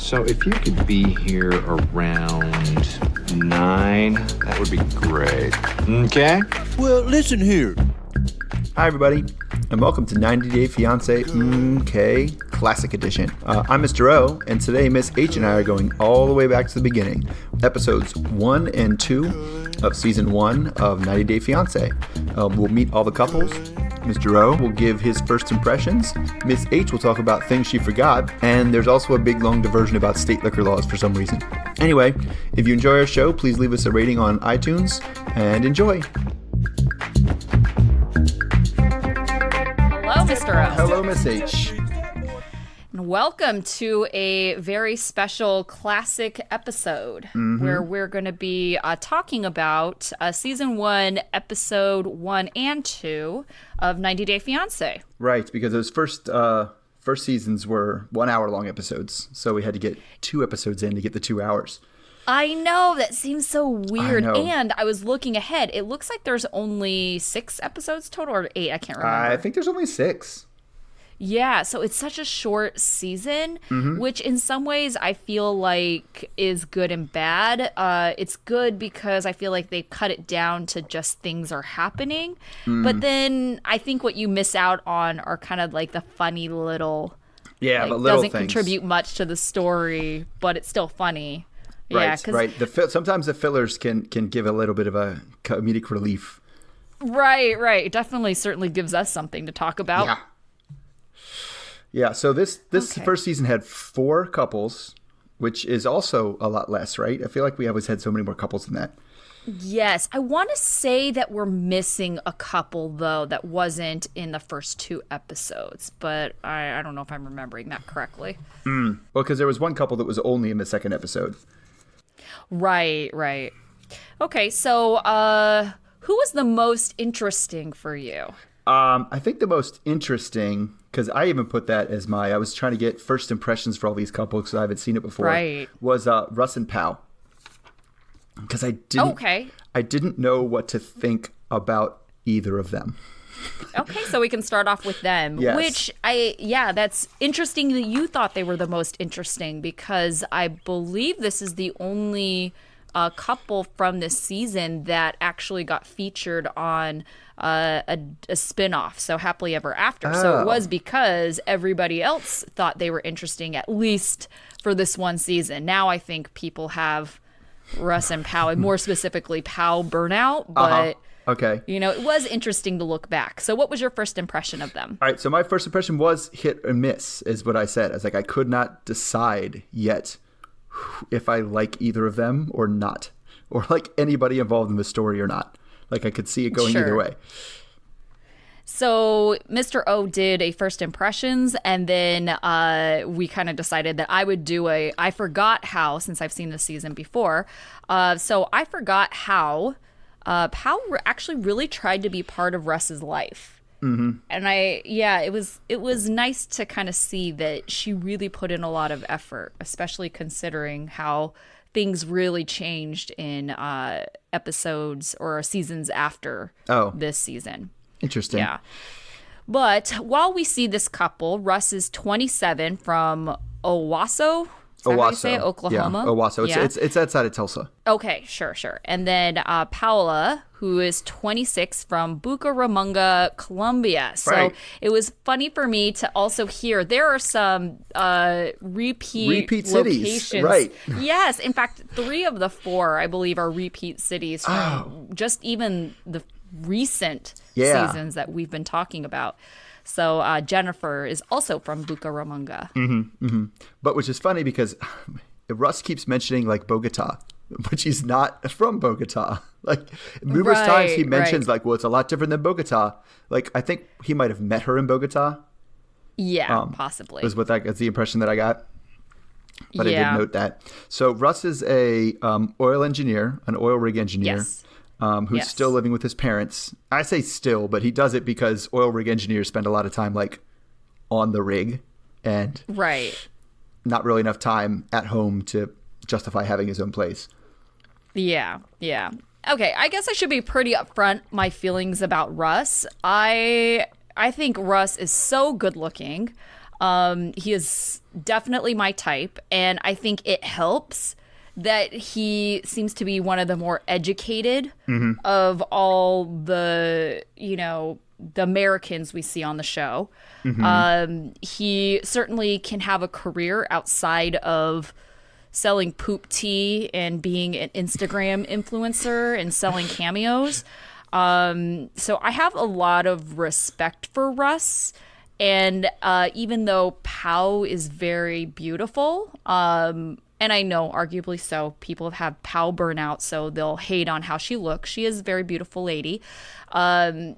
So if you could be here around 9, that would be great. Okay? Well, listen here. Hi, everybody, and welcome to 90 Day Fiance Classic Edition. I'm Mr. O, and today Miss H and I are going all the way back to the beginning, episodes 1 and 2 of Season 1 of 90 Day Fiance. We'll meet all the couples. Mr. O will give his first impressions. Miss H will talk about things she forgot, and there's also a big long diversion about state liquor laws for some reason. Anyway, if you enjoy our show, please leave us a rating on iTunes, and enjoy. Hello, Mr. O. Hello, Miss H. And welcome to a very special classic episode where we're going to be talking about Season 1, Episode 1 and 2 of 90 Day Fiance. Right, because those first seasons were 1 hour long episodes, so we had to get 2 episodes in to get the 2 hours. I know, that seems so weird. And I was looking ahead. It looks like there's only 6 episodes total, or 8, I can't remember. I think there's only 6. Yeah, so it's such a short season, which in some ways I feel like is good and bad. It's good because I feel like they cut it down to just things are happening. But then I think what you miss out on are kind of like the funny little, but little doesn't things. contribute much to the story, but it's still funny. Right, right. Sometimes the fillers can give a little bit of a comedic relief. Right. It definitely certainly gives us something to talk about. Yeah, so this first season had 4 couples, which is also a lot less, right? I feel like we always had so many more couples than that. Yes. I want to say that we're missing a couple, though, that wasn't in the first 2 episodes. But I don't know if I'm remembering that correctly. Well, because there was one couple that was only in the second episode. Right. Okay, so who was the most interesting for you? I think the most interesting, because I even put that as I was trying to get first impressions for all these couples because I haven't seen it before, was Russ and Pao. Because I didn't know what to think about either of them. Okay, so we can start off with them, which that's interesting that you thought they were the most interesting because I believe this is the only couple from this season that actually got featured on a spin-off, so Happily Ever After. So it was because everybody else thought they were interesting, at least for this one season. Now I think people have Russ and Pao, and more specifically Pao burnout, but okay, it was interesting to look back. So what was your first impression of them? All right, so my first impression was hit and miss, is what I said. I was like, I could not decide yet if I like either of them or not, or like anybody involved in the story or not. Like I could see it going either way. So Mr. O did a first impressions, and then we kind of decided that I would do I forgot how, since I've seen this season before. So I forgot how Pao actually really tried to be part of Russ's life. And it was nice to kind of see that she really put in a lot of effort, especially considering how things really changed in episodes or seasons after this season. Interesting. Yeah. But while we see this couple, Russ is 27 from Owasso. Say Oklahoma. Yeah, Owasso. It's outside of Tulsa. Okay, sure. And then Paola, who is 26 from Bucaramanga, Colombia. So it was funny for me to also hear there are some repeat locations. Cities. Right. Yes. In fact, 3 of the 4, I believe, are repeat cities from just even the recent seasons that we've been talking about. So Jennifer is also from Bucaramanga. But which is funny because Russ keeps mentioning like Bogota, but she's not from Bogota. Like numerous times he mentions like, well, it's a lot different than Bogota. Like I think he might have met her in Bogota. Yeah, possibly. Was what that's the impression that I got. But I did note that. So Russ is a oil engineer, an oil rig engineer. Yes. Who's still living with his parents. I say still, but he does it because oil rig engineers spend a lot of time like on the rig and not really enough time at home to justify having his own place. Yeah. Okay, I guess I should be pretty upfront my feelings about Russ. I think Russ is so good looking. He is definitely my type, and I think it helps that he seems to be one of the more educated of all the, the Americans we see on the show. He certainly can have a career outside of selling poop tea and being an Instagram influencer and selling cameos. So I have a lot of respect for Russ. And even though Pao is very beautiful, and I know arguably so, people have Pao burnout, so they'll hate on how she looks. She is a very beautiful lady. I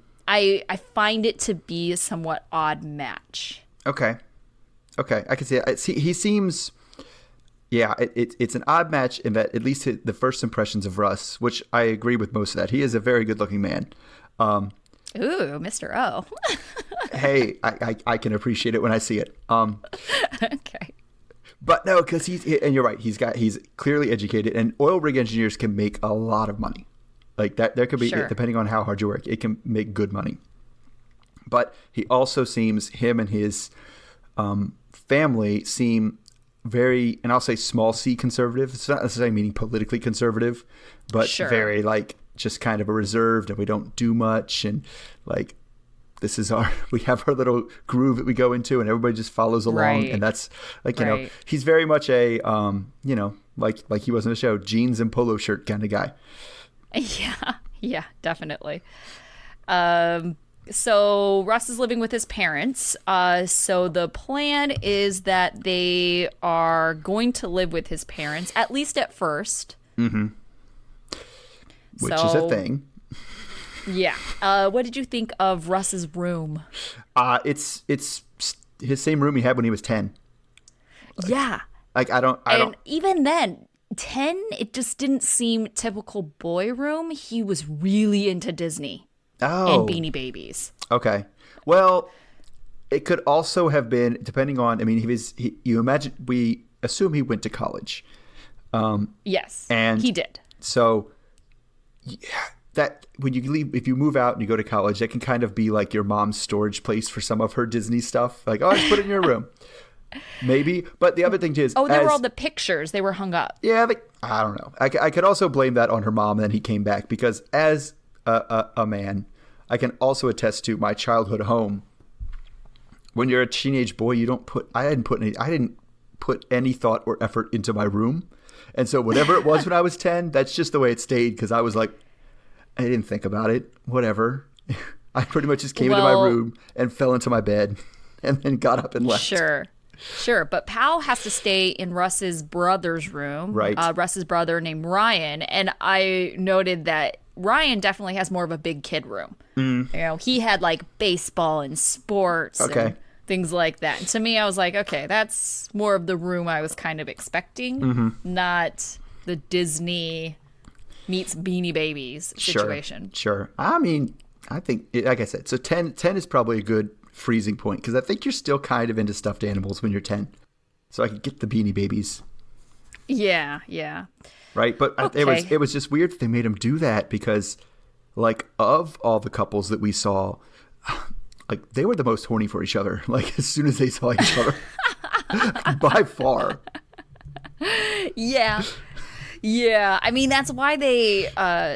find it to be a somewhat odd match. Okay, I can see it. He seems, it's an odd match in that at least the first impressions of Russ, which I agree with most of that. He is a very good-looking man. Ooh, Mr. O. Hey, I can appreciate it when I see it. Okay. But no, because and you're right, he's clearly educated, and oil rig engineers can make a lot of money. Like that, there could be, Sure. depending on how hard you work, it can make good money. But he also seems, him and his family seem very, and I'll say small c conservative. It's not necessarily meaning politically conservative, but Sure. very like just kind of a reserved, and we don't do much, and like this is we have our little groove that we go into, and everybody just follows along. Right. And that's like, Right. he's very much a, like he was in the show, jeans and polo shirt kind of guy. Yeah, definitely. So Russ is living with his parents. So the plan is that they are going to live with his parents, at least at first. Which is a thing. Yeah. What did you think of Russ's room? It's his same room he had when he was 10. Yeah. Like I don't. Even then, 10, it just didn't seem typical boy room. He was really into Disney and Beanie Babies. Okay. Well, it could also have been, depending on, I mean, we assume he went to college. Yes, And he did. So that when you leave, if you move out and you go to college, that can kind of be like your mom's storage place for some of her Disney stuff. Like, just put it in your room. Maybe. But the other thing too is, There were all the pictures. They were hung up. Yeah, I don't know. I could also blame that on her mom, and then he came back, because as a man, I can also attest to my childhood home. When you're a teenage boy, I didn't put any thought or effort into my room. And so whatever it was when I was 10, that's just the way it stayed, because I was like, I didn't think about it. Whatever. I pretty much just came into my room and fell into my bed and then got up and left. Sure. But Pal has to stay in Russ's brother's room. Right. Russ's brother named Ryan. And I noted that Ryan definitely has more of a big kid room. He had like baseball and sports and things like that. And to me, I was like, okay, that's more of the room I was kind of expecting, not the Disney meets Beanie Babies situation. Sure. I mean, I think, like I said, so 10 is probably a good freezing point, because I think you're still kind of into stuffed animals when you're 10. So I could get the Beanie Babies. Yeah. Right? But it was just weird that they made him do that, because like of all the couples that we saw, like they were the most horny for each other. Like as soon as they saw each other, by far. Yeah. I mean, that's why they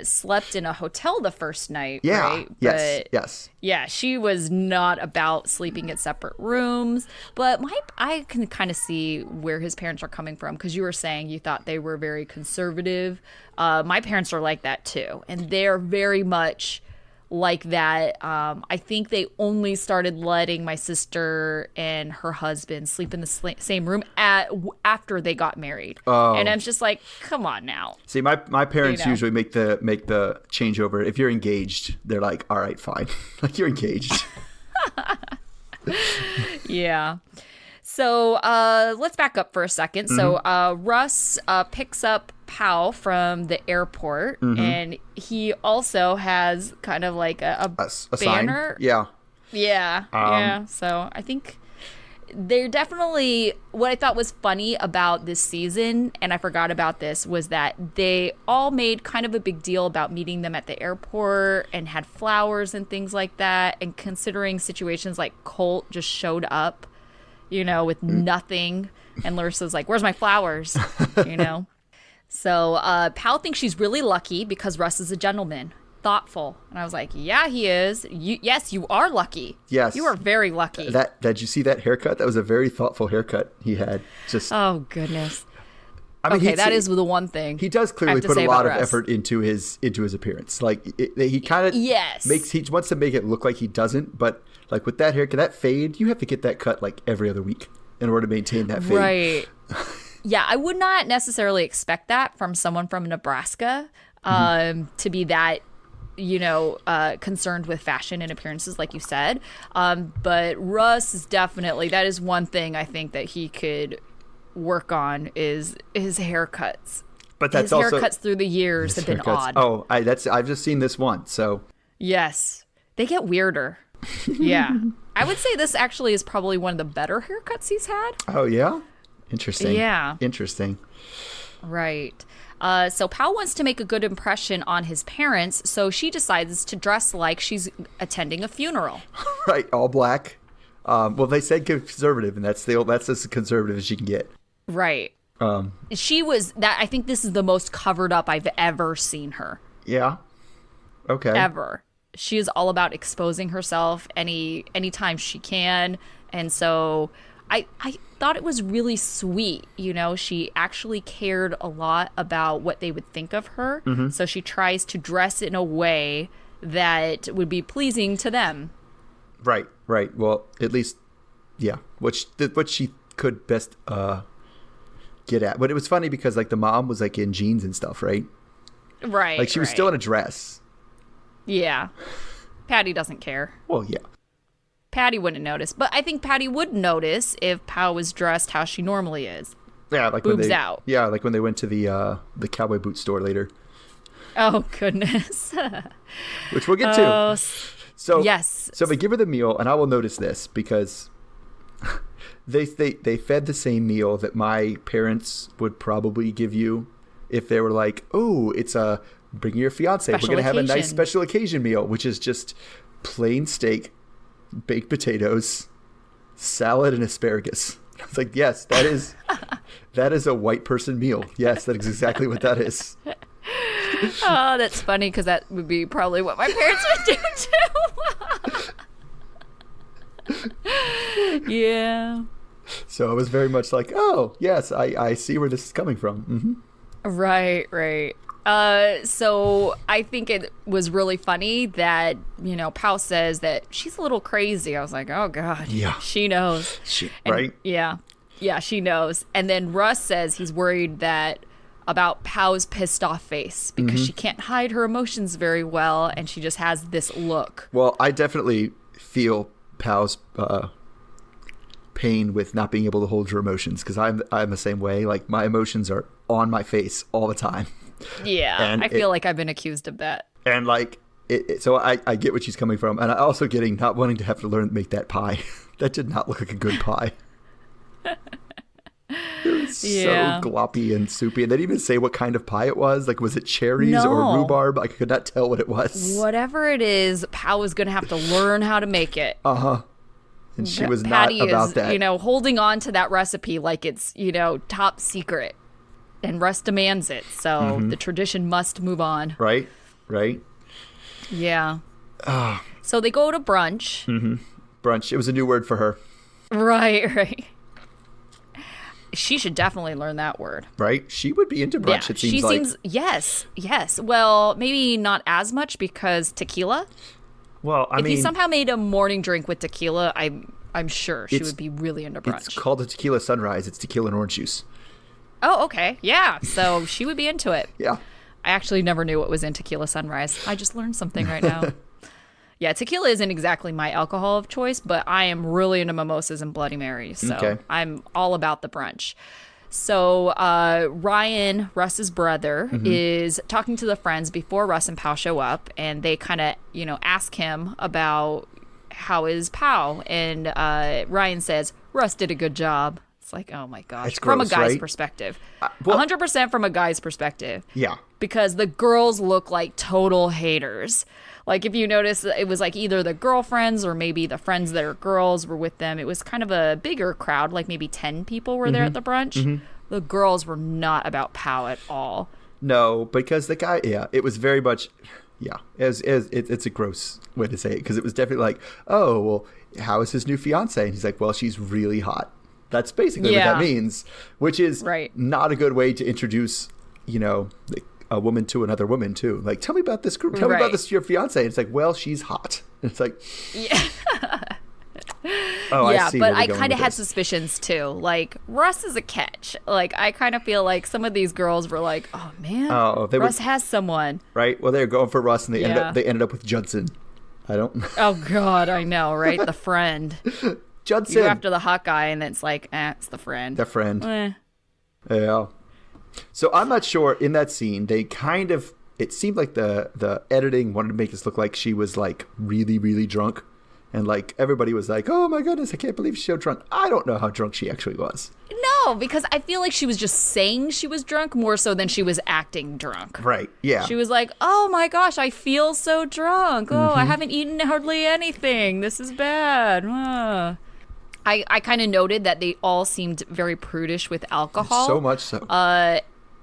slept in a hotel the first night, right? Yes. Yeah, she was not about sleeping at separate rooms. But I can kind of see where his parents are coming from, because you were saying you thought they were very conservative. My parents are like that too. And they're very much like that. I think they only started letting my sister and her husband sleep in the same room after they got married. And I'm just like, come on now. See, my parents usually make the changeover. If you're engaged, they're like, all right, fine. Like you're engaged. Yeah. So let's back up for a second. So Russ picks up Pao from the airport, and he also has kind of like a banner. Sign. Yeah. So I think they're definitely, what I thought was funny about this season, and I forgot about this, was that they all made kind of a big deal about meeting them at the airport and had flowers and things like that. And considering situations like Colt just showed up with nothing. And Larissa's like, where's my flowers? So Pal thinks she's really lucky because Russ is a gentleman, thoughtful. And I was like, yeah, he is. Yes, you are lucky. Yes. You are very lucky. Did you see that haircut? That was a very thoughtful haircut he had. Oh, goodness. I mean, that is the one thing. He does clearly put a lot of effort into his appearance. Like he kind of he wants to make it look like he doesn't, but like with that haircut, that fade, you have to get that cut like every other week in order to maintain that fade. Right. Yeah, I would not necessarily expect that from someone from Nebraska to be that, concerned with fashion and appearances, like you said. But Russ is definitely, that is one thing I think that he could work on is his haircuts. But that's his haircuts through the years have been odd. Oh, I've just seen this one, so. Yes, they get weirder. Yeah. I would say this actually is probably one of the better haircuts he's had. Oh, yeah? Interesting. Yeah. Interesting. Right. So Pal wants to make a good impression on his parents, so she decides to dress like she's attending a funeral. Right, all black. Well, they said conservative, and that's as conservative as you can get. Right. She was that. I think this is the most covered up I've ever seen her. Yeah. Okay. Ever. She is all about exposing herself anytime she can, and so I thought it was really sweet. She actually cared a lot about what they would think of her. Mm-hmm. So she tries to dress in a way that would be pleasing to them. Right. Well, at least, yeah. What she could best get at. But it was funny because like the mom was like in jeans and stuff, right? Right. Like she was still in a dress. Yeah. Patty doesn't care. Well, yeah. Patty wouldn't notice, but I think Patty would notice if Pal was dressed how she normally is. Yeah, like boobs out. Yeah, like when they went to the cowboy boot store later. Oh goodness. Which we'll get to. So yes. So they give her the meal, and I will notice this because they fed the same meal that my parents would probably give you if they were like, oh, it's a bring your fiance. We're going to have a nice special occasion meal, which is just plain steak, baked potatoes, salad, and asparagus. It's like, yes, that is a white person meal. Yes, that is exactly what that is. Oh, that's funny because that would be probably what my parents would do too. Yeah. So I was very much like, oh, yes, I see where this is coming from. Mm-hmm. Right. So I think it was really funny that, Pal says that she's a little crazy. I was like, oh, God. Yeah. She knows. Right? Yeah. Yeah, she knows. And then Russ says he's worried about Pal's pissed off face because she can't hide her emotions very well and she just has this look. Well, I definitely feel Pal's pain with not being able to hold your emotions because I'm the same way. Like my emotions are on my face all the time. Yeah, and I feel like I've been accused of that. And like, so I get what she's coming from. And I also getting not wanting to have to learn to make that pie. That did not look like a good pie. It was so gloppy and soupy. And they didn't even say what kind of pie it was. Like, was it cherries or rhubarb? I could not tell what it was. Whatever it is, Pal was going to have to learn how to make it. Uh-huh. And she was Patty not about that. Holding on to that recipe like it's, top secret. And Russ demands it. So the tradition must move on. Right. Yeah. So they go to brunch. Mm-hmm. Brunch. It was a new word for her. Right. She should definitely learn that word. Right? She would be into brunch, it seems like. Yes. Well, maybe not as much because tequila. Well, if he somehow made a morning drink with tequila, I'm sure she would be really into brunch. It's called a tequila sunrise. It's tequila and orange juice. Oh, okay. Yeah. So she would be into it. Yeah. I actually never knew what was in tequila sunrise. I just learned something right now. Yeah, tequila isn't exactly my alcohol of choice, but I am really into mimosas and Bloody Marys. So I'm all about the brunch. So Ryan, Russ's brother, is talking to the friends before Russ and Pal show up, and they kind of, ask him about how is Pal, and Ryan says, Russ did a good job. It's like, oh my gosh. It's From a gross, guy's right? perspective. Well- 100% from a guy's perspective. Yeah. Because the girls look like total haters. Like, if you notice, it was like either the girlfriends or maybe the friends that are girls were with them. It was kind of a bigger crowd, like maybe 10 people were there at the brunch. The girls were not about pow at all. No, because the guy, it was very much, it's a gross way to say it, because it was definitely like, oh, well, how is his new fiance? And he's like, well, she's really hot. That's basically what that means, which is not a good way to introduce, a woman to another woman too. Like, tell me about this group. Tell me about this, your fiance. And it's like, well, she's hot. And it's like, oh, I see. But I kind of had suspicions too. Like, Russ is a catch. Like, I kind of feel like some of these girls were like, oh man, Russ has someone. Right. Well, they were going for Russ, and they ended up with Judson. I don't. Oh God, I know, right? The friend. Judson. You go after the hot guy, and it's like, it's the friend. The friend. Eh. Yeah. So I'm not sure. In that scene, they kind of, it seemed like the editing wanted to make us look like she was like really, really drunk. And like everybody was like, oh my goodness, I can't believe she's so drunk. I don't know how drunk she actually was. No, because I feel like she was just saying she was drunk more so than she was acting drunk. Right. Yeah. She was like, oh my gosh, I feel so drunk. Oh, I haven't eaten hardly anything. This is bad. I kind of noted that they all seemed very prudish with alcohol. So much so.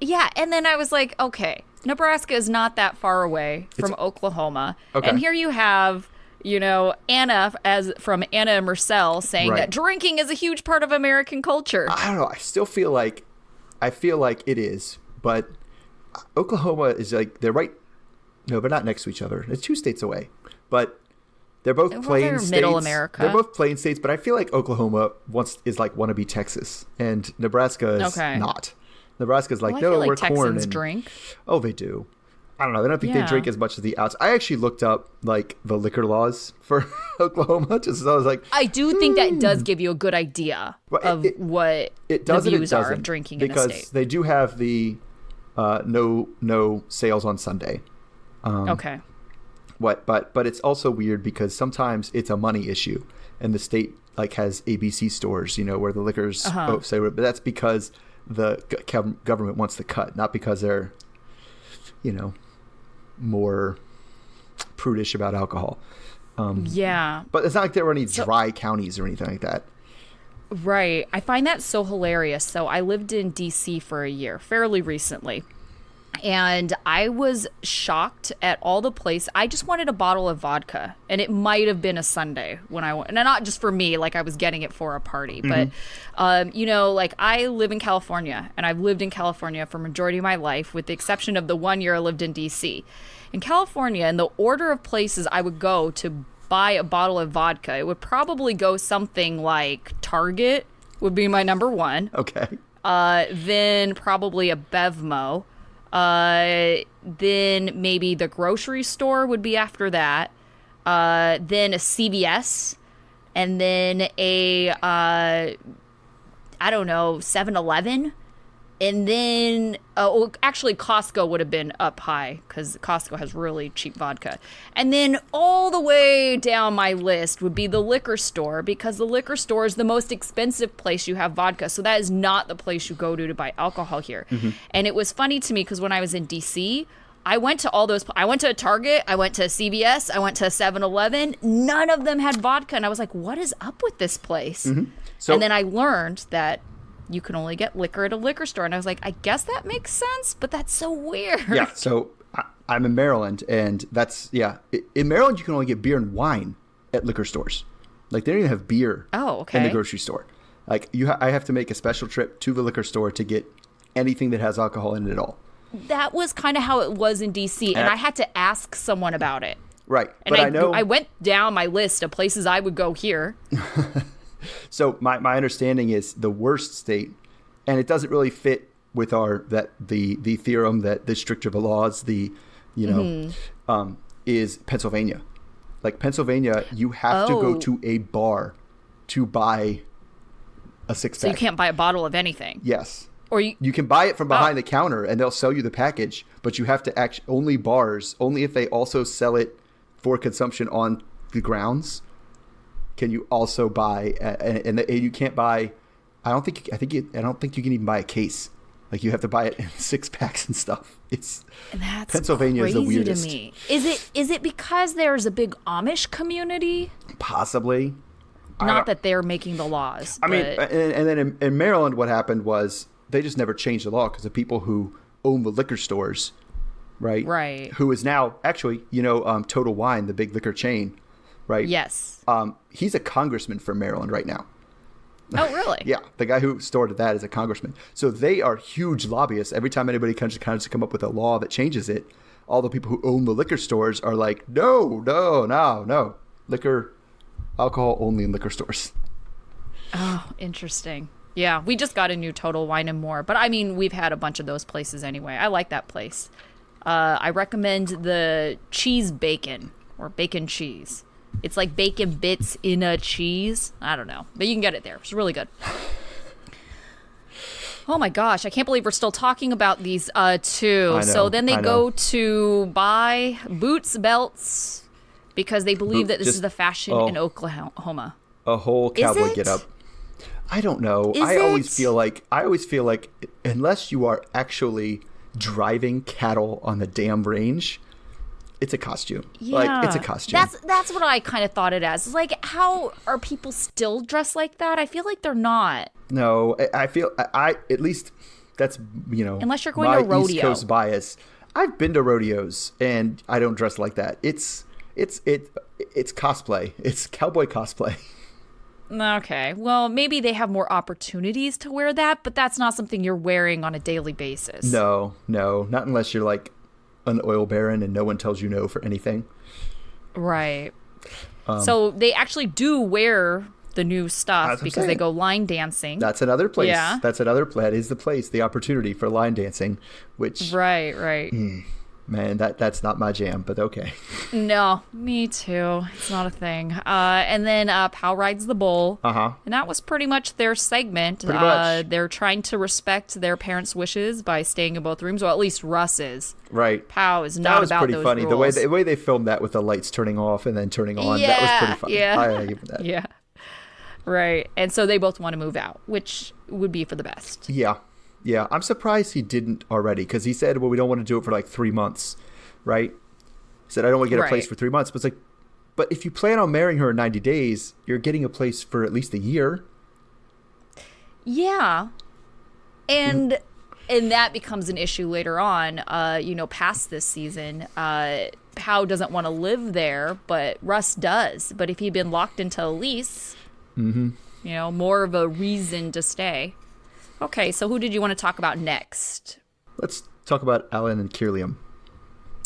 Yeah, and then I was like, okay, Nebraska is not that far away from Oklahoma. Okay. And here you have, Anna from Anna and Marcel saying that drinking is a huge part of American culture. I don't know. I still feel like it is, but Oklahoma is like, they're right. No, they're not next to each other. It's 2 states away, but they're both plain states. Middle America. They're both plain states, but I feel like Oklahoma is like wannabe Texas, and Nebraska is not. Nebraska's like, no, we're Texans corn. And, drink. oh, they do. I don't know. I don't think they drink as much as the outs. I actually looked up like the liquor laws for Oklahoma, just as I was like, I do think that does give you a good idea of what the views are of drinking in the state. Because they do have the no sales on Sunday. Okay. But it's also weird because sometimes it's a money issue, and the state like has ABC stores, where the liquors say, but that's because the government wants the cut, not because they're, more prudish about alcohol. But it's not like there were any dry counties or anything like that. Right. I find that so hilarious. So I lived in D.C. for a year, fairly recently. And I was shocked at all the place. I just wanted a bottle of vodka, and it might have been a Sunday when I went, and not just for me, like I was getting it for a party, but, like I live in California, and I've lived in California for majority of my life, with the exception of the 1 year I lived in DC. In California, in the order of places I would go to buy a bottle of vodka, it would probably go something like Target would be my number one. Okay. Then probably a Bevmo. Then maybe the grocery store would be after that. Then a CVS, and then a, 7-Eleven. And then, actually Costco would have been up high because Costco has really cheap vodka. And then all the way down my list would be the liquor store, because the liquor store is the most expensive place you have vodka. So that is not the place you go to buy alcohol here. Mm-hmm. And it was funny to me because when I was in DC, I went to all those. I went to Target, I went to CVS, I went to 7-Eleven. None of them had vodka. And I was like, what is up with this place? Mm-hmm. And then I learned that you can only get liquor at a liquor store. And I was like, I guess that makes sense, but that's so weird. Yeah, so I'm in Maryland, and in Maryland, you can only get beer and wine at liquor stores. Like, they don't even have beer in the grocery store. Like, I have to make a special trip to the liquor store to get anything that has alcohol in it at all. That was kind of how it was in D.C., and I had to ask someone about it. Right, and I went down my list of places I would go here. So my understanding is the worst state, and it doesn't really fit with the theorem that the stricter the laws, is Pennsylvania. Like Pennsylvania, you have to go to a bar to buy a 6-pack. So you can't buy a bottle of anything. Yes. Or you can buy it from behind the counter, and they'll sell you the package, but you have to only if they also sell it for consumption on the grounds. Can you also buy, and you can't buy I don't think you can even buy a case. Like, you have to buy it in 6-packs and stuff. That's Pennsylvania is the crazy weirdest to me. Is it because there's a big Amish community? Possibly. Not that they're making the laws. I mean, and then in Maryland, what happened was they just never changed the law because the people who own the liquor stores, right? Right. Who is now actually, Total Wine, the big liquor chain, right? Yes. He's a congressman from Maryland right now. Oh, really? Yeah, the guy who started that is a congressman. So they are huge lobbyists. Every time anybody comes to come up with a law that changes it, all the people who own the liquor stores are like, no, liquor, alcohol only in liquor stores. Oh, interesting. Yeah, we just got a new Total Wine and More, but I mean, we've had a bunch of those places anyway. I like that place. I recommend the cheese bacon or bacon cheese. It's like bacon bits in a cheese. I don't know, but you can get it there. It's really good. Oh my gosh, I can't believe we're still talking about these two. So then they go to buy boots, belts, because they believe that this is the fashion in Oklahoma. A whole cowboy get up. I don't know. I always feel like unless you are actually driving cattle on the damn range, it's a costume. Yeah. Like, it's a costume. That's what I kind of thought it as. Like, how are people still dressed like that? I feel like they're not. No, I feel at least that's, unless you're going my to a rodeo. East Coast bias. I've been to rodeos and I don't dress like that. It's cosplay. It's cowboy cosplay. Okay. Well, maybe they have more opportunities to wear that, but that's not something you're wearing on a daily basis. No, not unless you're like an oil baron and no one tells you no for anything. Right. So they actually do wear the new stuff because they go line dancing. That's another place. Yeah. That is the place, the opportunity for line dancing, which Right. Man, that's not my jam, but okay. No, me too. It's not a thing. And then Pal rides the bull. Uh-huh. And that was pretty much their segment. Pretty much. They're trying to respect their parents' wishes by staying in both rooms, or at least Russ is. Right. Pal is not about those rules. That was pretty funny. The way they filmed that with the lights turning off and then turning on, that was pretty funny. Yeah. I give it that. Yeah. Right. And so they both want to move out, which would be for the best. Yeah, I'm surprised he didn't already, because he said, well, we don't want to do it for like 3 months, right? He said, I don't want to get a place for 3 months. But it's like, but if you plan on marrying her in 90 days, you're getting a place for at least a year. Yeah. And that becomes an issue later on, past this season. Pow doesn't want to live there, but Russ does. But if he'd been locked into a lease, more of a reason to stay. Okay, so who did you want to talk about next? Let's talk about Alan and Kirliam.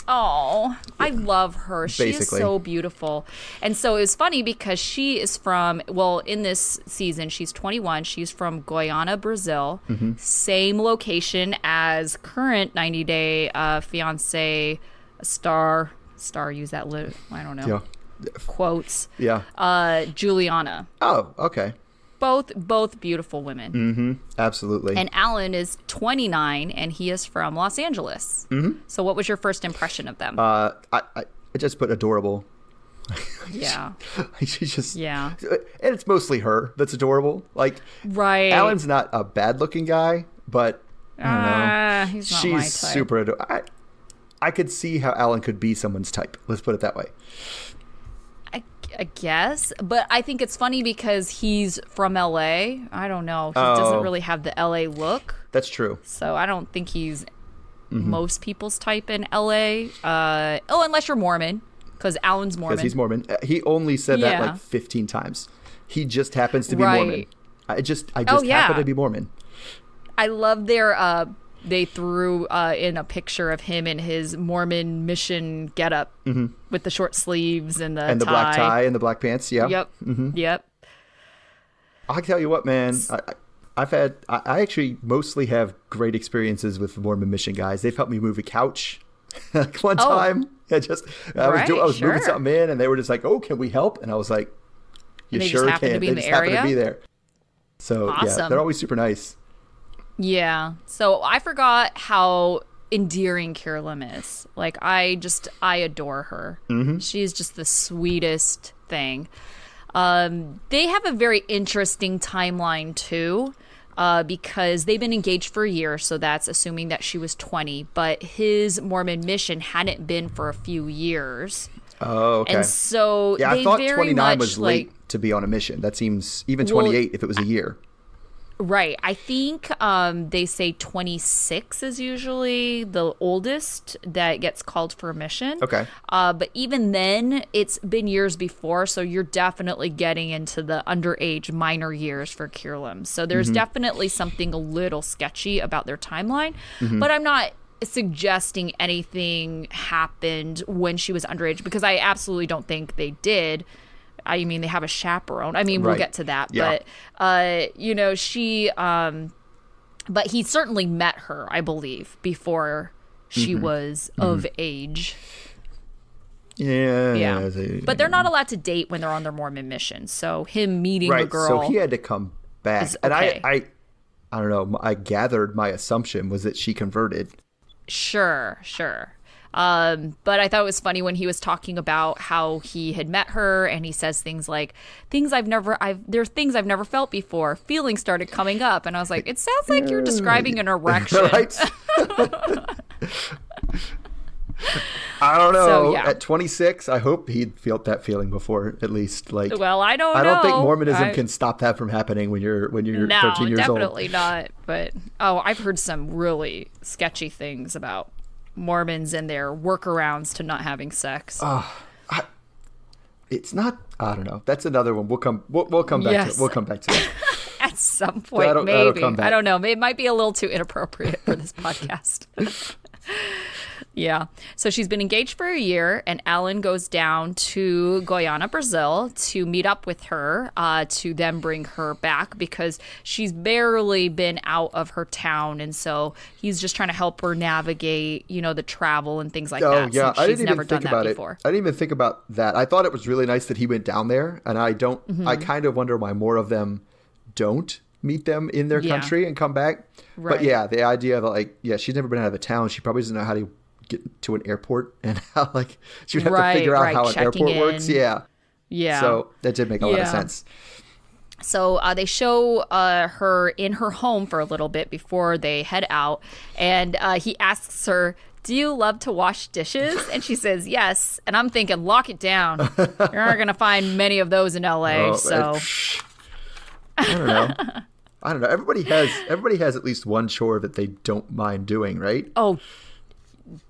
Oh, I love her. She is so beautiful. And so it was funny because she is in this season, she's 21. She's from Guyana, Brazil. Mm-hmm. Same location as current 90-Day Fiance star, use that, I don't know, quotes. Yeah. Juliana. Oh, okay. Both beautiful women. Mm-hmm. Absolutely. And Alan is 29, and he is from Los Angeles. Mm-hmm. So what was your first impression of them? I just put adorable. Yeah. She's just... Yeah. And it's mostly her that's adorable. Like, right. Alan's not a bad-looking guy, but I don't know. He's not my type. She's super adorable. I could see how Alan could be someone's type. Let's put it that way. I guess, but I think it's funny because he's from LA. I don't know. He doesn't really have the LA look. That's true. So I don't think he's most people's type in LA. Unless you're Mormon, because Alan's Mormon. Because he's Mormon. He only said that like 15 times. He just happens to be Mormon. I just happen to be Mormon. I love they threw in a picture of him in his Mormon mission getup with the short sleeves and the black tie and the black pants. Yeah. Yep. Mm-hmm. Yep. I'll tell you what, man. I actually mostly have great experiences with Mormon mission guys. They've helped me move a couch. Like one time, I was moving something in, and they were just like, "Oh, can we help?" And I was like, "You sure can." They just happened to be there. So yeah, they're always super nice. Yeah. So I forgot how endearing Kirliam is. Like, I adore her. Mm-hmm. She's just the sweetest thing. They have a very interesting timeline too, because they've been engaged for a year, so that's assuming that she was 20, but his Mormon mission hadn't been for a few years. Oh, okay. And so yeah, they I thought very 29 much, was late to be on a mission. That seems even 28 if it was a year. Right. I think they say 26 is usually the oldest that gets called for a mission. Okay. But even then, it's been years before, so you're definitely getting into the underage minor years for Kierlam. So there's definitely something a little sketchy about their timeline. But I'm not suggesting anything happened when she was underage, because I absolutely don't think they did. I mean, they have a chaperone. I mean, we'll get to that. Yeah. But, she, but he certainly met her, I believe, before she was of age. Yeah. But they're not allowed to date when they're on their Mormon mission. So him meeting a girl. So he had to come back. Is And okay. I don't know, I gathered my assumption was that she converted. Sure. But I thought it was funny when he was talking about how he had met her, and he says things like, there are things I've never felt before. Feelings started coming up. And I was like, it sounds like you're describing an erection. Right? I don't know. So, yeah. At 26, I hope he'd felt that feeling before, at least. Well, I don't know. I don't think Mormonism can stop that from happening when you're 13 years old. No, definitely not. But, I've heard some really sketchy things about Mormons and their workarounds to not having sex. It's not. I don't know. That's another one. We'll come back to it. We'll come back to that. At some point, That'll maybe. come back. I don't know. It might be a little too inappropriate for this podcast. Yeah. So she's been engaged for a year, and Alan goes down to Guyana, Brazil, to meet up with her, to then bring her back, because she's barely been out of her town. And so he's just trying to help her navigate, the travel and things like that. Yeah. So she's never done that before. I didn't even think about that. I thought it was really nice that he went down there, and I kind of wonder why more of them don't meet them in their country and come back. Right. But yeah, the idea of she's never been out of a town. She probably doesn't know how to get to an airport, and how she would have to figure out how an airport works. Yeah. So that did make a lot of sense. So they show her in her home for a little bit before they head out, and he asks her, "Do you love to wash dishes?" And she says, "Yes." And I'm thinking, lock it down. You're not going to find many of those in LA. I don't know. Everybody has at least one chore that they don't mind doing, right? Oh,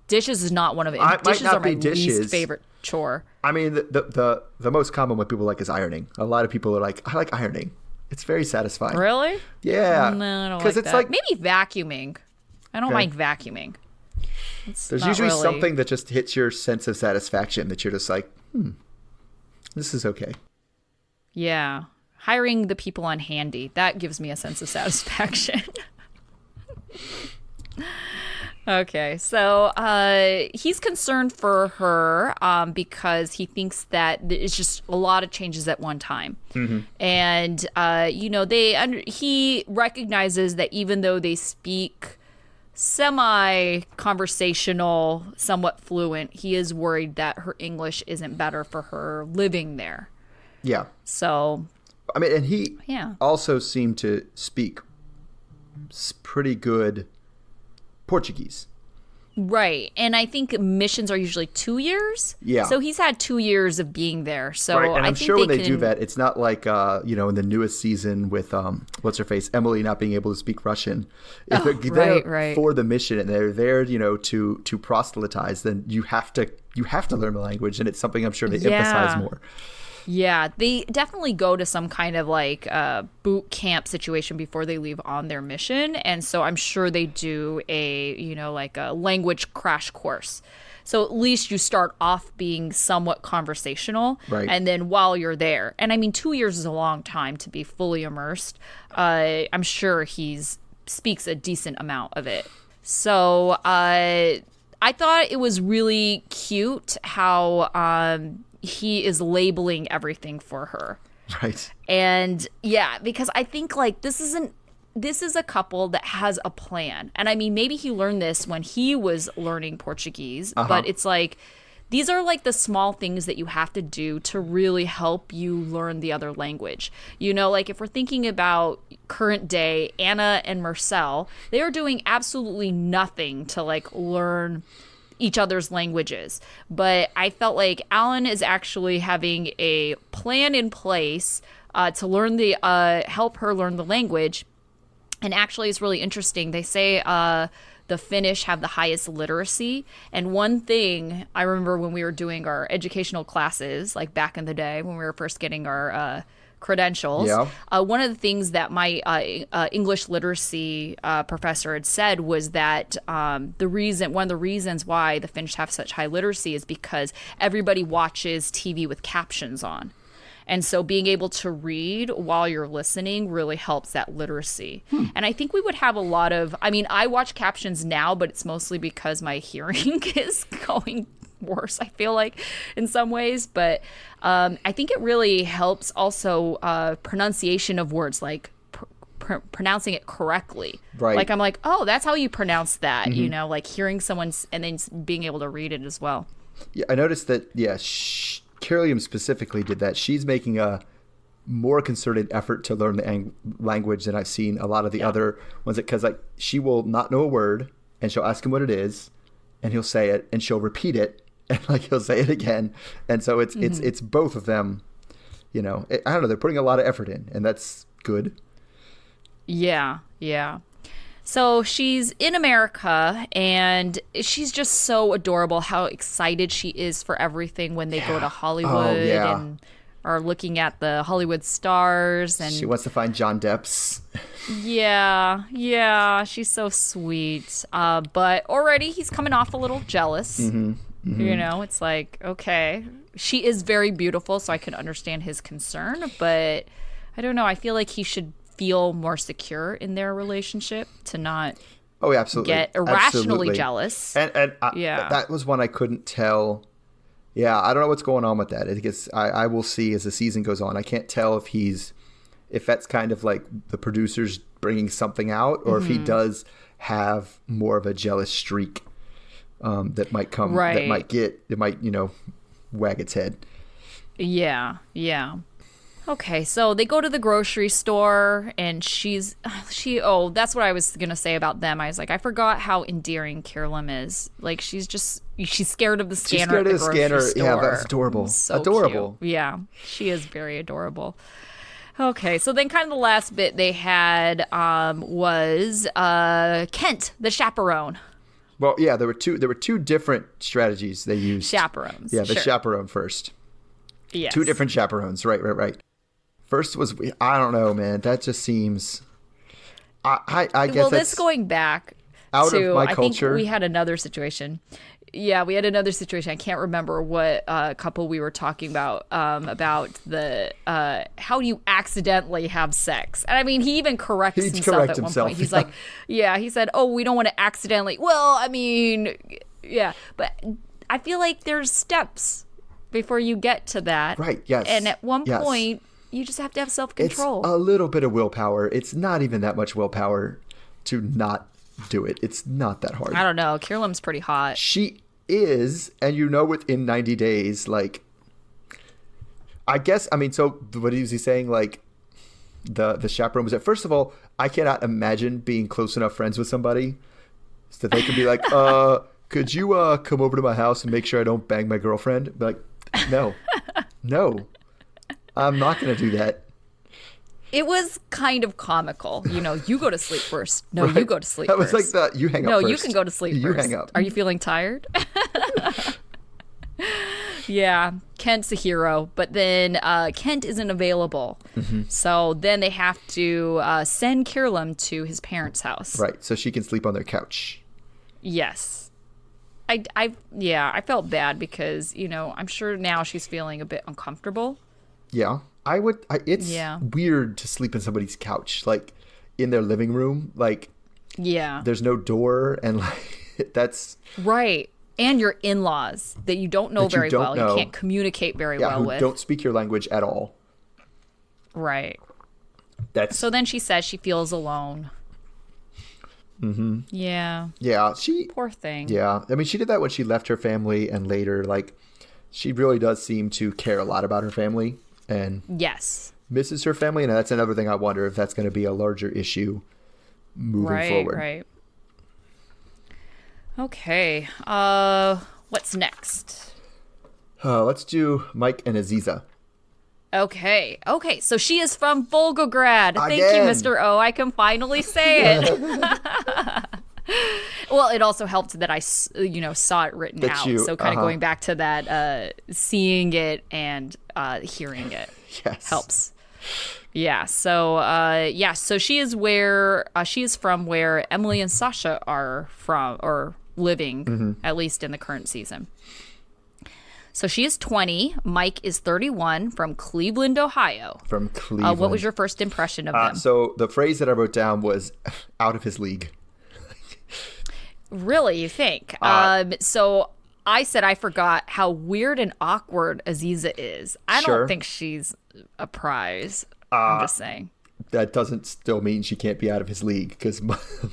dishes is not one of it. Dishes are my least favorite chore. I mean, the most common one people like is ironing. A lot of people are like, I like ironing. It's very satisfying. Really? Yeah. No, I don't like that. Maybe vacuuming. I don't mind vacuuming. There's usually something that just hits your sense of satisfaction that you're just like, this is okay. Yeah. Hiring the people on Handy, that gives me a sense of satisfaction. Okay, so he's concerned for her because he thinks that it's just a lot of changes at one time. And, he recognizes that even though they speak semi-conversational, somewhat fluent, he is worried that her English isn't better for her living there. Yeah. So... I mean, and he also seemed to speak pretty good Portuguese. Right. And I think missions are usually 2 years. Yeah. So he's had 2 years of being there. So right. And I'm sure when they do that, it's not like, in the newest season with, what's-her-face, Emily not being able to speak Russian. If they're there for the mission and they're there, to proselytize, then you have to learn the language. And it's something I'm sure they emphasize more. Yeah, they definitely go to some kind of boot camp situation before they leave on their mission. And so I'm sure they do a language crash course. So at least you start off being somewhat conversational. Right. And then while you're there, and I mean, 2 years is a long time to be fully immersed. I'm sure he speaks a decent amount of it. So I thought it was really cute how he is labeling everything for her. Right. And yeah, because I think this is a couple that has a plan. And I mean, maybe he learned this when he was learning Portuguese, but it's these are like the small things that you have to do to really help you learn the other language. You know, like if we're thinking about current day, Anna and Marcel, they are doing absolutely nothing to like learn each other's languages. But I felt like Alan is actually having a plan in place to learn help her learn the language. And actually, it's really interesting. They say the Finnish have the highest literacy. And one thing I remember when we were doing our educational classes, like back in the day when we were first getting our credentials, one of the things that my English literacy professor had said was that one of the reasons why the Finnish have such high literacy is because everybody watches TV with captions on. And so being able to read while you're listening really helps that literacy. And I think we would have a lot of, I mean, I watch captions now, but it's mostly because my hearing is going worse, I feel like, in some ways. But I think it really helps also pronunciation of words, like pronouncing it correctly. Right. Like I'm like, oh, that's how you pronounce that, you know, like hearing someone and then being able to read it as well. Yeah, I noticed that, Carolium specifically did that. She's making a more concerted effort to learn the language than I've seen a lot of the other ones. Because like she will not know a word, and she'll ask him what it is, and he'll say it, and she'll repeat it, and like he'll say it again. And so it's both of them. You know, I don't know. They're putting a lot of effort in, and that's good. Yeah. So she's in America, and she's just so adorable how excited she is for everything when they go to Hollywood and are looking at the Hollywood stars. And she wants to find John Depp's. Yeah, she's so sweet. But already he's coming off a little jealous. You know, it's like, okay. She is very beautiful, so I can understand his concern. But I don't know. I feel like he should feel more secure in their relationship to not get irrationally jealous. And that was one I couldn't tell. Yeah, I don't know what's going on with that. I guess I will see as the season goes on. I can't tell if that's kind of like the producers bringing something out, or if he does have more of a jealous streak that might come, that might wag its head. Yeah. Okay, so they go to the grocery store, and that's what I was going to say about them. I was like, I forgot how endearing Carolyn is. Like, she's scared of the scanner. She's scared at of the the grocery scanner. store. Yeah, that's adorable. So adorable. Cute. Yeah, she is very adorable. Okay, so then kind of the last bit they had was Kent, the chaperone. Well, yeah, there were two different strategies they used. Chaperones. Yeah, the chaperone first. Yes. 2 different chaperones. Right. First was, I don't know, man. That just seems, I guess well, that's this going back out to, of my I culture. think we had another situation. Yeah, we had another situation. I can't remember what couple we were talking about the how do you accidentally have sex? And I mean, he even corrects himself at one point. He's like, he said, oh, we don't want to accidentally. Well, I mean, yeah, but I feel like there's steps before you get to that. Right, yes. And at one point, you just have to have self-control. It's a little bit of willpower. It's not even that much willpower to not do it. It's not that hard. I don't know. Carolyn's pretty hot. She is, and within 90 days, like, I guess, I mean, so what is he saying? Like, the chaperone was that, first of all, I cannot imagine being close enough friends with somebody so that they could be like, could you come over to my house and make sure I don't bang my girlfriend? Be like, no, I'm not going to do that. It was kind of comical. You go to sleep first. No, right. You go to sleep first. That was like you hang up no, first. No, you can go to sleep you first. hang up. Are you feeling tired? Yeah, Kent's a hero. But then Kent isn't available. So then they have to send Carolyn to his parents' house. Right, so she can sleep on their couch. Yes. I felt bad because, I'm sure now she's feeling a bit uncomfortable. Yeah. It's weird to sleep in somebody's couch, like in their living room. Like, there's no door, and like that's right. And your in-laws that you don't know very well. You can't communicate very well with. Don't speak your language at all. Right. So then she says she feels alone. Yeah. Yeah, Poor thing. yeah. I mean, she did that when she left her family, and later, like, she really does seem to care a lot about her family and Yes. misses her family. And that's another thing I wonder if that's going to be a larger issue moving forward. Right. Okay. What's next? Let's do Mike and Aziza. Okay. So she is from Volgograd. Thank you, Again. Mr. O. I can finally say it. Well, it also helped that I saw it written That out. you- So kind of uh-huh. going back to that, seeing it and hearing it Yes. helps. Yeah. So she is from where Emily and Sasha are from or living, at least in the current season. So she is 20. Mike is 31 from Cleveland, Ohio. From Cleveland. What was your first impression of them? So the phrase that I wrote down was out of his league. Really, you think? So I said I forgot how weird and awkward Aziza is. I Sure. don't think she's a prize. I'm just saying. That doesn't still mean she can't be out of his league, because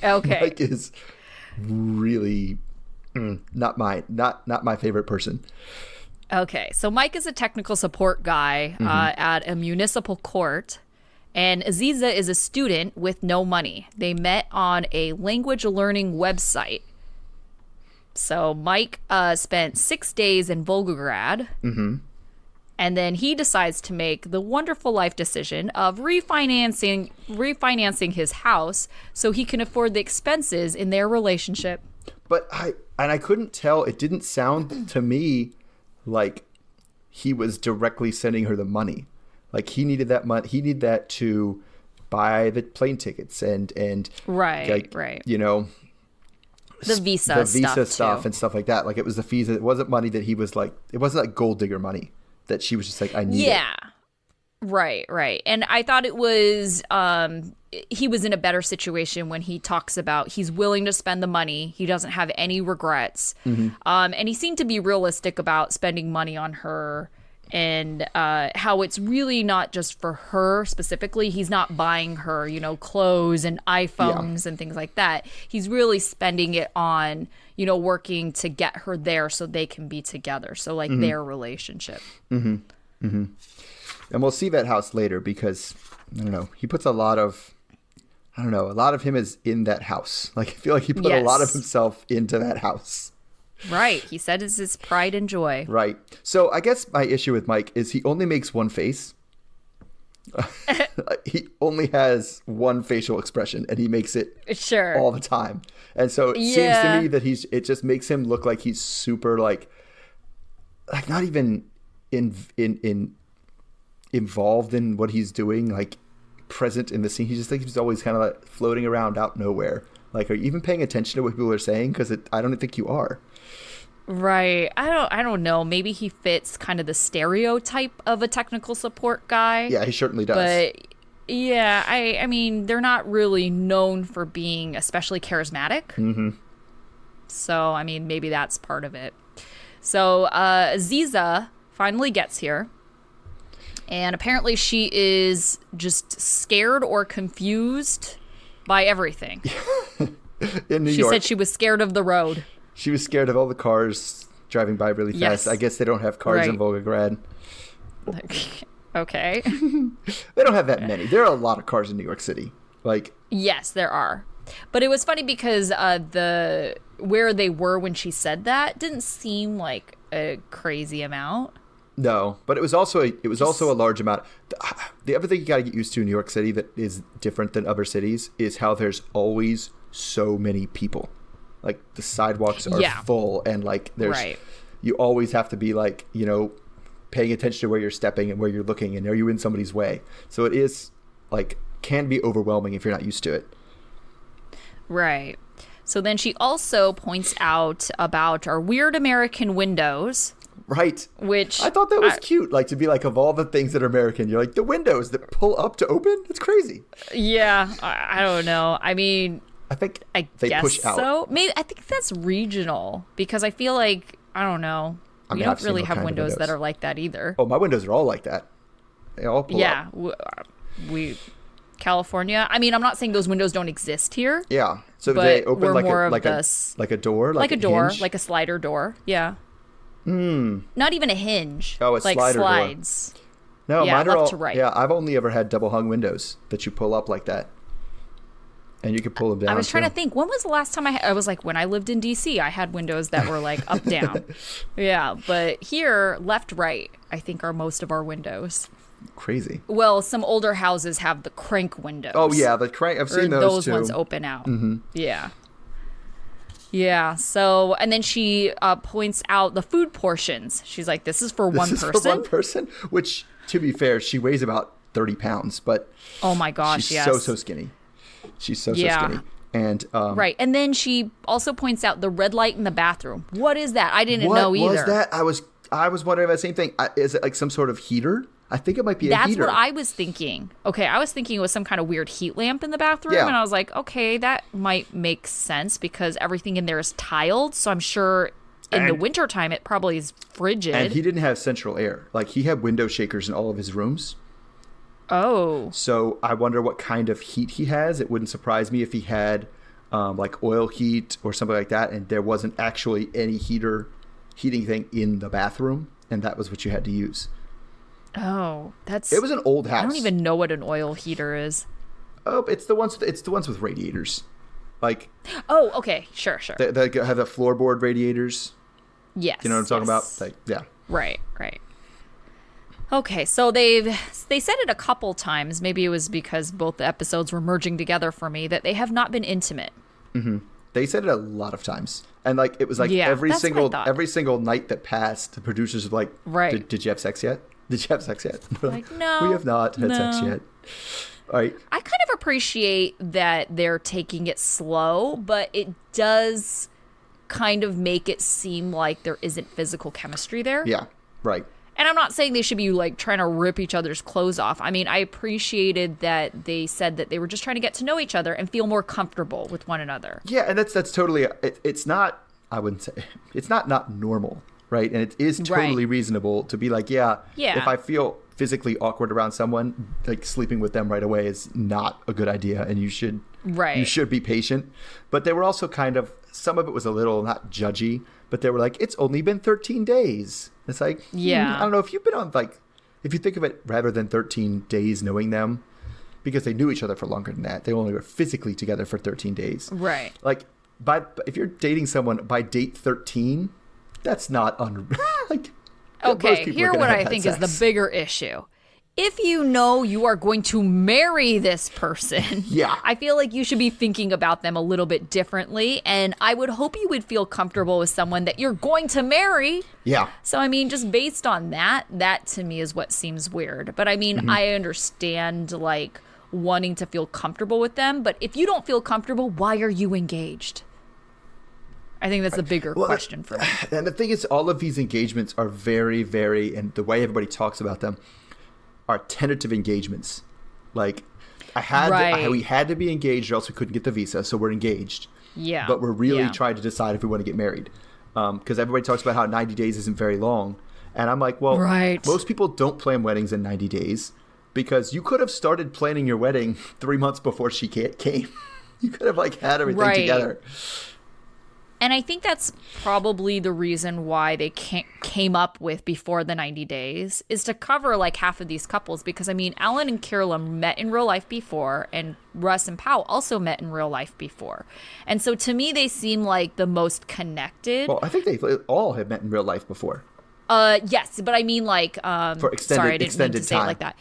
Okay. Mike is really not my favorite person. Okay, so Mike is a technical support guy at a municipal court, and Aziza is a student with no money. They met on a language learning website. So Mike spent 6 days in Volgograd, and then he decides to make the wonderful life decision of refinancing his house so he can afford the expenses in their relationship. But I couldn't tell. It didn't sound to me like he was directly sending her the money. Like he needed that money. He needed that to buy the plane tickets and Right. You know, The visa stuff too. and stuff like that. Like it was the fees. It wasn't money that he was like. It wasn't like gold digger money that she was just like, I need it. Yeah. Right. And I thought it was he was in a better situation when he talks about he's willing to spend the money. He doesn't have any regrets. And he seemed to be realistic about spending money on her and how it's really not just for her specifically. He's not buying her, clothes and iPhones and things like that. He's really spending it on, working to get her there so they can be together. So like their relationship. And we'll see that house later because I don't know. He puts a lot of him is in that house. Like I feel like he put a lot of himself into that house. Right. He said it's his pride and joy. Right. So I guess my issue with Mike is he only makes one face. He only has one facial expression and he makes it Sure. all the time. And so it seems to me that it just makes him look like he's super like not even involved in what he's doing, like present in the scene. He just like he's always kind of like floating around out nowhere. Like, are you even paying attention to what people are saying? Because I don't think you are. Right. I don't know. Maybe he fits kind of the stereotype of a technical support guy. Yeah, he certainly does. But yeah, I mean, they're not really known for being especially charismatic. So, I mean, maybe that's part of it. So, Aziza finally gets here. And apparently she is just scared or confused by everything. In New She York, said she was scared of the road. she was scared of all the cars driving by really fast. Yes. I guess they don't have cars in Right. Volgograd. Okay. They don't have that many. There are a lot of cars in New York City. Like, Yes, there are. But it was funny because where they were when she said that didn't seem like a crazy amount. no, but it was also a large amount. The other thing you got to get used to in New York City that is different than other cities is how there's always so many people. Like the sidewalks are full, and like there's you always have to be like paying attention to where you're stepping and where you're looking, and are you in somebody's way? So it is like can be overwhelming if you're not used to it. Right. So then she also points out about our weird American windows. Right. Which I thought that was cute. Like to be like of all the things that are American, you're like the windows that pull up to open. It's crazy. Yeah, I don't know. I mean, I think I they guess push out. so. Maybe I think that's regional because I feel like I don't know. I We mean, don't I've seen really all have kind of windows that windows. are like that either. Oh, my windows are all like that. They all pull up. We California. I mean, I'm not saying those windows don't exist here. Yeah. So But they open we're like more a of like a this- like a door, Like a door, hinge? like a slider door. Yeah. Not even a hinge. Oh, a like slider door. slides. No, yeah, mine are left all, to right. Yeah, I've only ever had double hung windows that you pull up like that, and you can pull them down. I was trying to too. think, when was the last time I was like, when I lived in DC, I had windows that were like up, down. Yeah, but here, left, right, I think are most of our windows. Crazy. Well, some older houses have the crank windows. Oh yeah, the crank. I've Or seen those too. ones open out. Mm-hmm. Yeah. Yeah. So, and then she points out the food portions. She's like, "This is for one This is person." for one person. Which, to be fair, she weighs about 30 pounds, but Oh my gosh! she's Yes. so skinny. She's so Yeah. skinny. And Right. And then she also points out the red light in the bathroom. What is that? I didn't know either. What was that? I was wondering about the same thing. Is it like some sort of heater? I think it might be a That's heater. what I was thinking. Okay, I was thinking it was some kind of weird heat lamp in the bathroom, Yeah. and I was like, okay, that might make sense because everything in there is tiled, so I'm sure in the wintertime it probably is frigid. And he didn't have central air. Like, he had window shakers in all of his rooms. Oh. So I wonder what kind of heat he has. It wouldn't surprise me if he had like oil heat or something like that, and there wasn't actually any heating thing in the bathroom, and that was what you had to use. Oh, It was an old house. I don't even know what an oil heater is. Oh, it's the ones with radiators. Like, Oh, okay. Sure. they have the floorboard radiators. Yes. You know what I'm talking yes. about? Like, yeah. Right. Okay, so they said it a couple times. Maybe it was because both the episodes were merging together for me that they have not been intimate. They said it a lot of times, and like it was like Yeah, every that's what I thought. single night that passed, the producers were like, Right. Did you have sex yet? Did you have sex yet?" They're Like, no, we have not had sex no." yet. All right. I kind of appreciate that they're taking it slow, but it does kind of make it seem like there isn't physical chemistry there. Yeah. Right. And I'm not saying they should be like trying to rip each other's clothes off. I mean, I appreciated that they said that they were just trying to get to know each other and feel more comfortable with one another. Yeah, and that's totally. It's not. I wouldn't say it's not normal, right? And it is totally reasonable to be like, yeah. If I feel physically awkward around someone, like sleeping with them right away is not a good idea, and you should be patient. But they were also kind of, some of it was a little not judgy, but they were like, it's only been 13 days. It's like, I don't know if you've been on, like, if you think of it rather than 13 days knowing them, because they knew each other for longer than that. They only were physically together for 13 days. Right. Like, if you're dating someone by date 13, that's not like. most Okay, people are here gonna what have I had think is the sex. bigger issue. If you know you are going to marry this person, Yeah. I feel like you should be thinking about them a little bit differently. And I would hope you would feel comfortable with someone that you're going to marry. Yeah. So, I mean, just based on that to me is what seems weird. But I mean, Mm-hmm. I understand like wanting to feel comfortable with them. But if you don't feel comfortable, why are you engaged? I think that's the bigger question for me. And the thing is, all of these engagements are very, very, and the way everybody talks about them are tentative engagements. Like, we had to be engaged or else we couldn't get the visa, so we're engaged. Yeah. But we're really trying to decide if we want to get married. Because everybody talks about how 90 days isn't very long. And I'm like, well, most people don't plan weddings in 90 days because you could have started planning your wedding 3 months before she came. You could have like had everything together. And I think that's probably the reason why they came up with before the 90 days is to cover like half of these couples. Because, I mean, Alan and Carolyn met in real life before, and Russ and Pau also met in real life before. And so to me, they seem like the most connected. Well, I think they all have met in real life before. Yes, but I mean like For extended, sorry, I didn't mean to extended say time. it like that.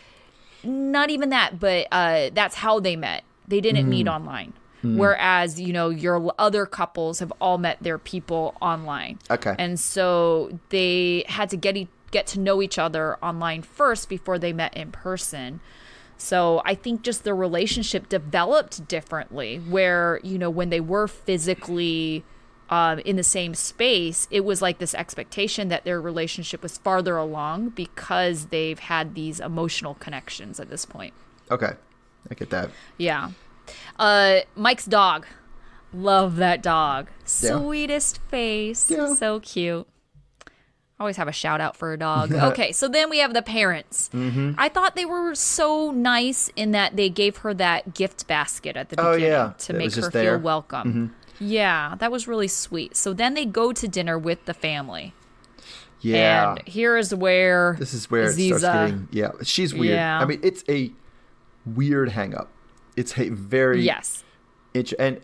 Not even that, but that's how they met. They didn't meet online. Whereas, you know, your other couples have all met their people online. Okay. And so they had to get to know each other online first before they met in person. So I think just the relationship developed differently where, you know, when they were physically in the same space, it was like this expectation that their relationship was farther along because they've had these emotional connections at this point. Okay. I get that. Yeah. Mike's dog. Love that dog. Yeah. Sweetest face. Yeah. So cute. Always have a shout out for a dog. Okay, so then we have the parents. I thought they were so nice in that they gave her that gift basket at the beginning to make her feel welcome. Yeah, that was really sweet. So then they go to dinner with the family. Yeah. And here is where it starts getting, she's weird. Yeah. I mean, it's a weird hang up. It's a very, and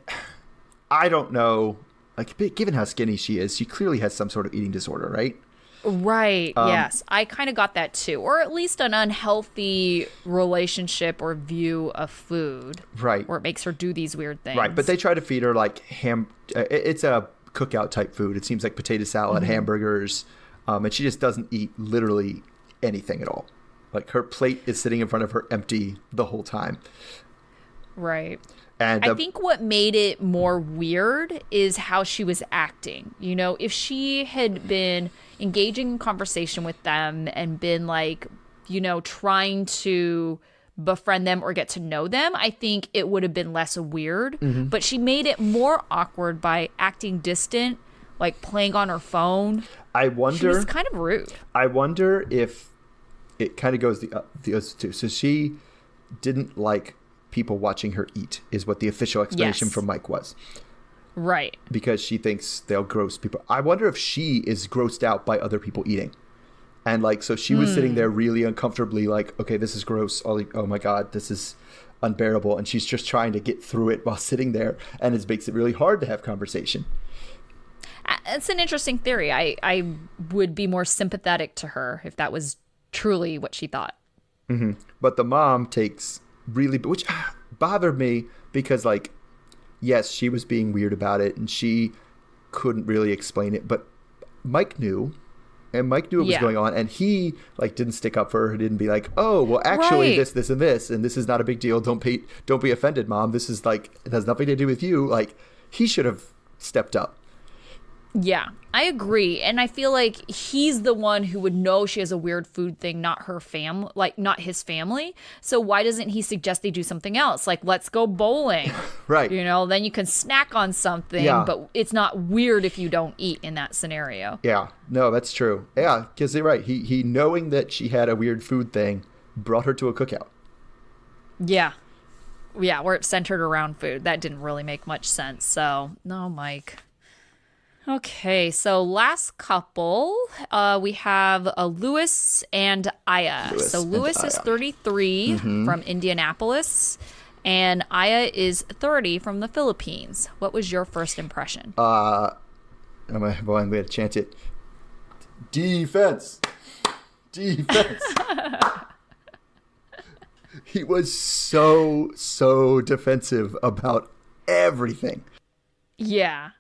I don't know, like, given how skinny she is, she clearly has some sort of eating disorder, right? Right. Yes. I kind of got that too. Or at least an unhealthy relationship or view of food. Right. Where it makes her do these weird things. Right. But they try to feed her like it's a cookout type food. It seems like potato salad, hamburgers. And she just doesn't eat literally anything at all. Like her plate is sitting in front of her empty the whole time. Right. And I think what made it more weird is how she was acting. You know, if she had been engaging in conversation with them and been like, you know, trying to befriend them or get to know them, I think it would have been less weird. But she made it more awkward by acting distant, like playing on her phone. I wonder. She was kind of rude. I wonder if it kind of goes the other two. So she didn't like people watching her eat, is what the official explanation from Mike was. Right. Because she thinks they'll gross people. I wonder if she is grossed out by other people eating. And like, so she was sitting there really uncomfortably like, okay, this is gross. Oh my God, this is unbearable. And she's just trying to get through it while sitting there. And it makes it really hard to have conversation. It's an interesting theory. I would be more sympathetic to her if that was truly what she thought. But the mom takes really, which bothered me because, like, yes, she was being weird about it and she couldn't really explain it, but Mike knew, and Mike knew what was going on, and he like didn't stick up for her. He didn't be like, oh, well, actually, this, and this, and this is not a big deal. Don't be offended, Mom. This is like, it has nothing to do with you. Like, he should have stepped up. Yeah, I agree. And I feel like he's the one who would know she has a weird food thing, not her family, like not his family. So why doesn't he suggest they do something else? Like, let's go bowling. Right. You know, then you can snack on something, but it's not weird if you don't eat in that scenario. Yeah, no, that's true. Yeah, because you're right. He knowing that she had a weird food thing brought her to a cookout. Yeah. Yeah, where it centered around food. That didn't really make much sense. So, no, Mike. Okay, so last couple, we have Lewis and Aya. Lewis is 33 from Indianapolis, and Aya is 30 from the Philippines. What was your first impression? I'm going to chant it. Defense. He was so defensive about everything. Yeah.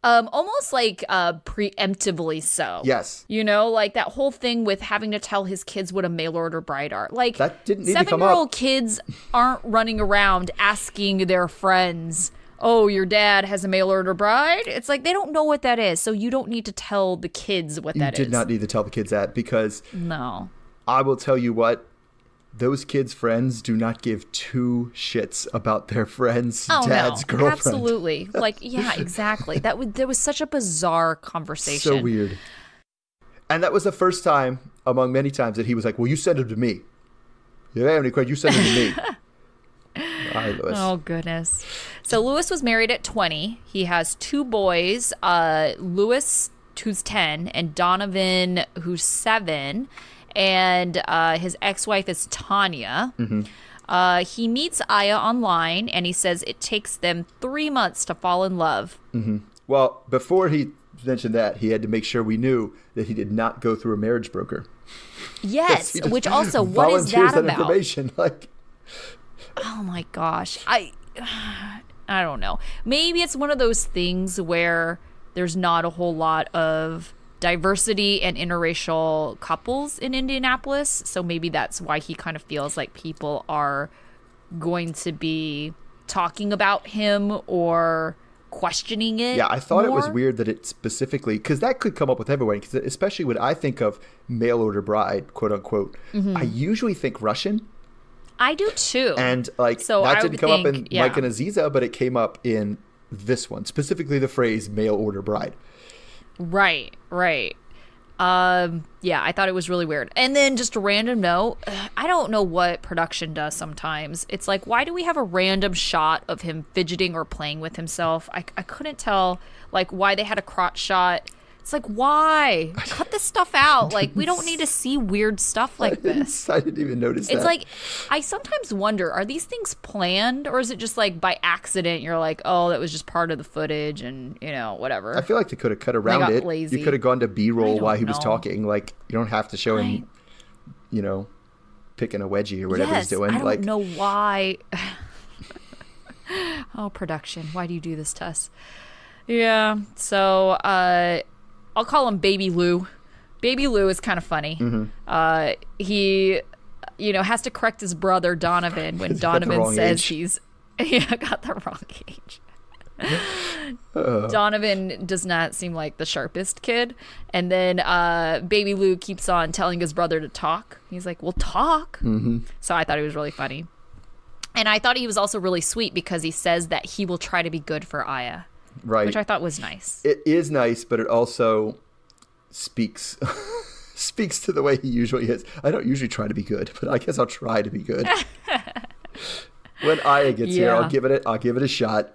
Almost like preemptively so. Yes. You know, like that whole thing with having to tell his kids what a mail order bride are. Like, that didn't need to come up. 7-year-old kids aren't running around asking their friends, oh, your dad has a mail order bride? It's like they don't know what that is. So you don't need to tell the kids what that is. You did not need to tell the kids that because no. I will tell you what. Those kids' friends do not give two shits about their friend's dad's girlfriend. Absolutely. Like, yeah, exactly. There was such a bizarre conversation. So weird. And that was the first time, among many times, that he was like, well, you send him to me. You have any questions? You send him to me. Hi, Lewis. Oh, goodness. So Lewis was married at 20. He has 2 boys, Lewis, who's 10, and Donovan, who's 7. And his ex-wife is Tanya. He meets Aya online, and he says it takes them 3 months to fall in love. Well, before he mentioned that, he had to make sure we knew that he did not go through a marriage broker. Yes, which also, what is that about? Information, like, oh my gosh, I don't know. Maybe it's one of those things where there's not a whole lot of diversity and interracial couples in Indianapolis, so maybe that's why he kind of feels like people are going to be talking about him or questioning it. Yeah, I thought more. It was weird that it specifically, because that could come up with everyone, because especially when I think of mail order bride, quote unquote, I usually think Russian. I do too. And like, so that didn't come up in Mike and Aziza, but it came up in this one, specifically the phrase mail order bride. Right. Yeah, I thought it was really weird. And then just a random note, I don't know what production does sometimes. It's like, why do we have a random shot of him fidgeting or playing with himself? I couldn't tell, like, why they had a crotch shot. It's like, why? Cut this stuff out. Like, we don't need to see weird stuff like this. I didn't even notice that. It's like, I sometimes wonder, are these things planned, or is it just like by accident you're like, oh, that was just part of the footage and, you know, whatever. I feel like they could have cut around got it. lazy. You could have gone to B-roll while he was know. talking. Like, you don't have to show him, you know, picking a wedgie or whatever he's doing. I don't like, know why. Oh, production. Why do you do this to us? Yeah. So, I'll call him Baby Lou. Baby Lou is kind of funny. He, you know, has to correct his brother Donovan when Donovan says he's got the wrong age. Donovan does not seem like the sharpest kid. And then Baby Lou keeps on telling his brother to talk. He's like, well, talk. So I thought he was really funny. And I thought he was also really sweet because he says that he will try to be good for Aya. Right. Which I thought was nice. It is nice, but it also speaks speaks to the way he usually is. I don't usually try to be good, but I guess I'll try to be good. When Aya gets here, I'll give it a shot.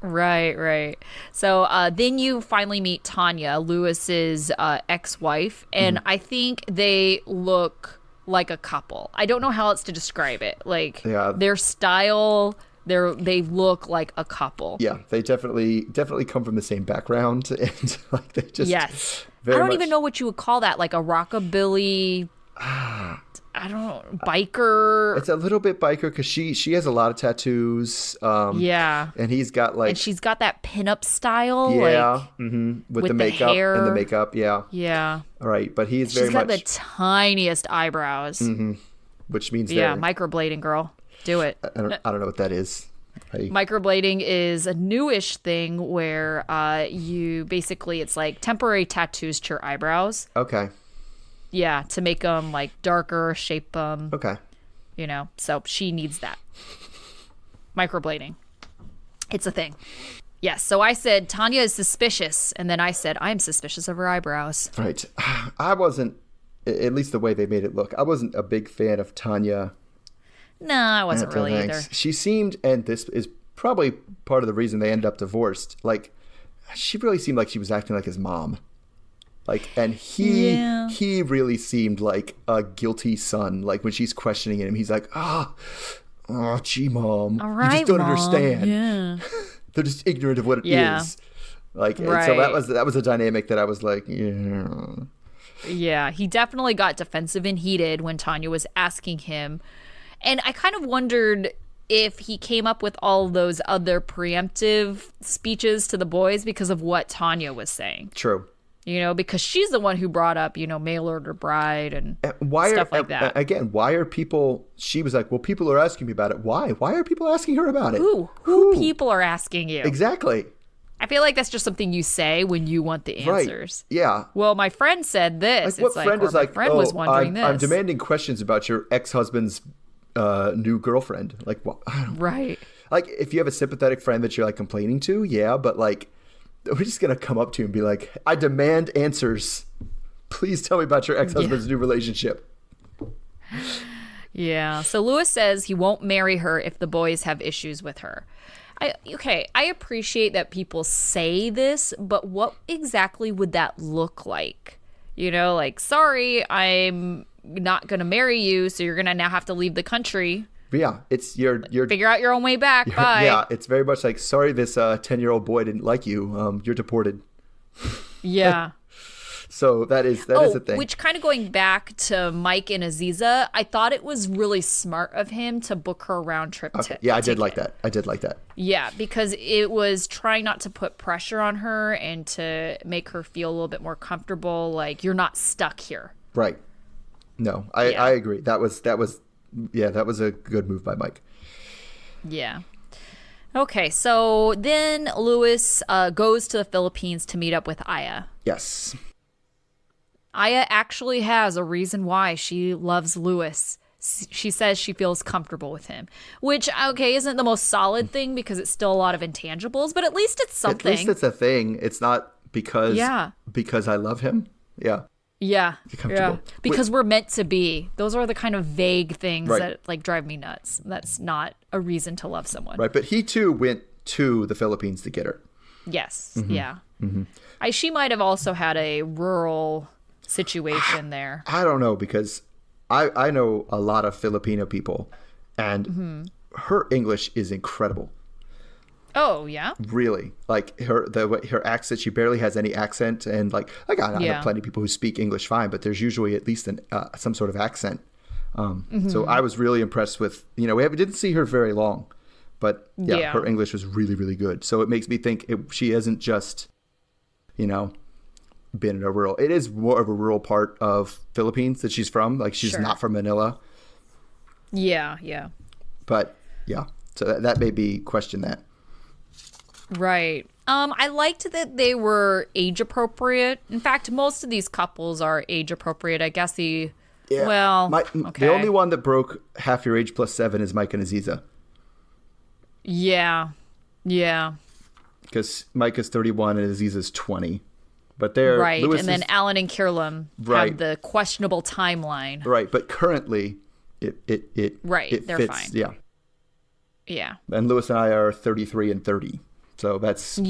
Right. So then you finally meet Tanya, Lewis's ex-wife, and I think they look like a couple. I don't know how else to describe it. Like their style, they look like a couple. Yeah, they definitely come from the same background, and like they just I don't even know what you would call that, like a rockabilly. I don't know, biker. It's a little bit biker because she has a lot of tattoos. And he's got like, and she's got that pinup style. With the makeup hair. and the makeup. Yeah. All right, but she's got the tiniest eyebrows. Which means microblading, girl. Do it. I don't know what that is. Microblading is a newish thing where you basically, it's like temporary tattoos to your eyebrows. Okay. Yeah, to make them like darker, shape them. Okay. You know, so she needs that. Microblading. It's a thing. Yes, so I said Tanya is suspicious, and then I said I'm suspicious of her eyebrows. Right. I wasn't, at least the way they made it look, I wasn't a big fan of Tanya. No, I wasn't really either. She seemed, and this is probably part of the reason they ended up divorced, like, she really seemed like she was acting like his mom. Like, and he really seemed like a guilty son. Like, when she's questioning him, he's like, gee, Mom. All right, you just don't Mom. understand. Yeah. They're just ignorant of what it is. Like, and so that was a dynamic that I was like, Yeah, he definitely got defensive and heated when Tanya was asking him. And I kind of wondered if he came up with all those other preemptive speeches to the boys because of what Tanya was saying. True. You know, because she's the one who brought up, you know, mail order bride and stuff like that. Again, why are people, she was like, well, people are asking me about it. Why? Why are people asking her about it? Who people are asking you? Exactly. I feel like that's just something you say when you want the answers. Right. Yeah. Well, my friend said this. Like, what friend is like, my friend was wondering this. I'm demanding questions about your ex-husband's new girlfriend. Like, what? Right. Like, if you have a sympathetic friend that you're like complaining to, yeah, but like, we're just going to come up to you and be like, I demand answers. Please tell me about your ex-husband's new relationship. Yeah. So Lewis says he won't marry her if the boys have issues with her. I appreciate that people say this, but what exactly would that look like? You know, like, sorry, I'm not going to marry you, so you're going to now have to leave the country. Yeah, it's your figure out your own way back. Bye. Yeah, it's very much like, sorry, this 10-year-old boy didn't like you. You're deported. Yeah. So that is a thing. Which, kind of going back to Mike and Aziza, I thought it was really smart of him to book her a round trip ticket. Yeah, I did like that. Yeah, because it was trying not to put pressure on her and to make her feel a little bit more comfortable. Like, you're not stuck here. Right. No, I agree. That was a good move by Mike. Yeah. Okay, so then Lewis goes to the Philippines to meet up with Aya. Yes. Aya actually has a reason why she loves Lewis. She says she feels comfortable with him, which, okay, isn't the most solid thing because it's still a lot of intangibles, but at least it's something. At least it's a thing. It's not because I love him. Yeah. Yeah. Comfortable. Yeah. Because we're meant to be. Those are the kind of vague things Right. that like drive me nuts. That's not a reason to love someone. Right. But he too went to the Philippines to get her. Yes. Mm-hmm. Yeah. She might have also had a rural situation there. I don't know, because I know a lot of Filipino people, and her English is incredible. Oh, yeah? Really, like her accent. She barely has any accent, and like I know plenty of people who speak English fine, but there's usually at least some sort of accent. So I was really impressed with, we didn't see her very long, but yeah, her English was really, really good. So it makes me think she isn't just, been in a rural. It is more of a rural part of Philippines that she's from. Like she's not from Manila. Yeah, yeah. But yeah, so that made me question that. Right. I liked that they were age appropriate. In fact, most of these couples are age appropriate. I guess the only one that broke half your age plus 7 is Mike and Aziza. Yeah. Yeah. Because Mike is 31 and Aziza's 20. But they're right. And then Alan and Kirlam have the questionable timeline. Right. But currently it they're fits, fine. Yeah. Yeah. And Lewis and I are 33 and 30. So that's more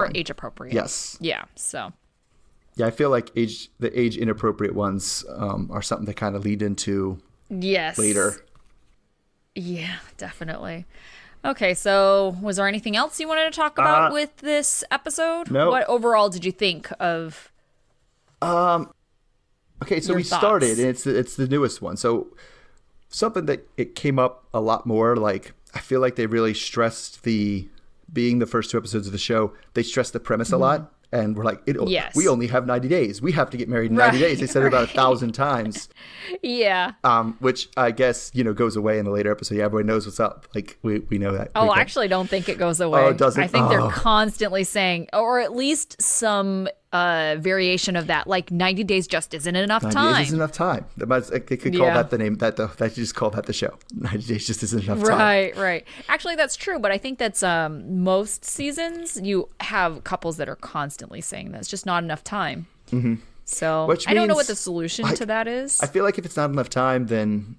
fine. age appropriate. Yes. Yeah. So. Yeah, I feel like the age inappropriate ones are something that kind of lead into later. Yeah, definitely. Okay, so was there anything else you wanted to talk about with this episode? No. What overall did you think of? Okay, so we started, and it's the newest one. So something that it came up a lot more. Like I feel like they really stressed being the first 2 episodes of the show. They stressed the premise a lot. And we're like, we only have 90 days. We have to get married in 90 days. They said it about 1,000 times. Yeah. Which I guess, goes away in the later episode. Yeah, everybody knows what's up. Like, we know that. Oh, I actually don't think it goes away. Oh, it doesn't? I think they're constantly saying, or at least some variation of that, like 90 days just isn't enough 90 time. days isn't enough time. They could call that the name. That you just call that the show. 90 days just isn't enough time. Right. Actually, that's true. But I think that's most seasons, you have couples that are constantly saying that. It's just not enough time. Mm-hmm. So I don't know what the solution to that is. I feel like if it's not enough time, then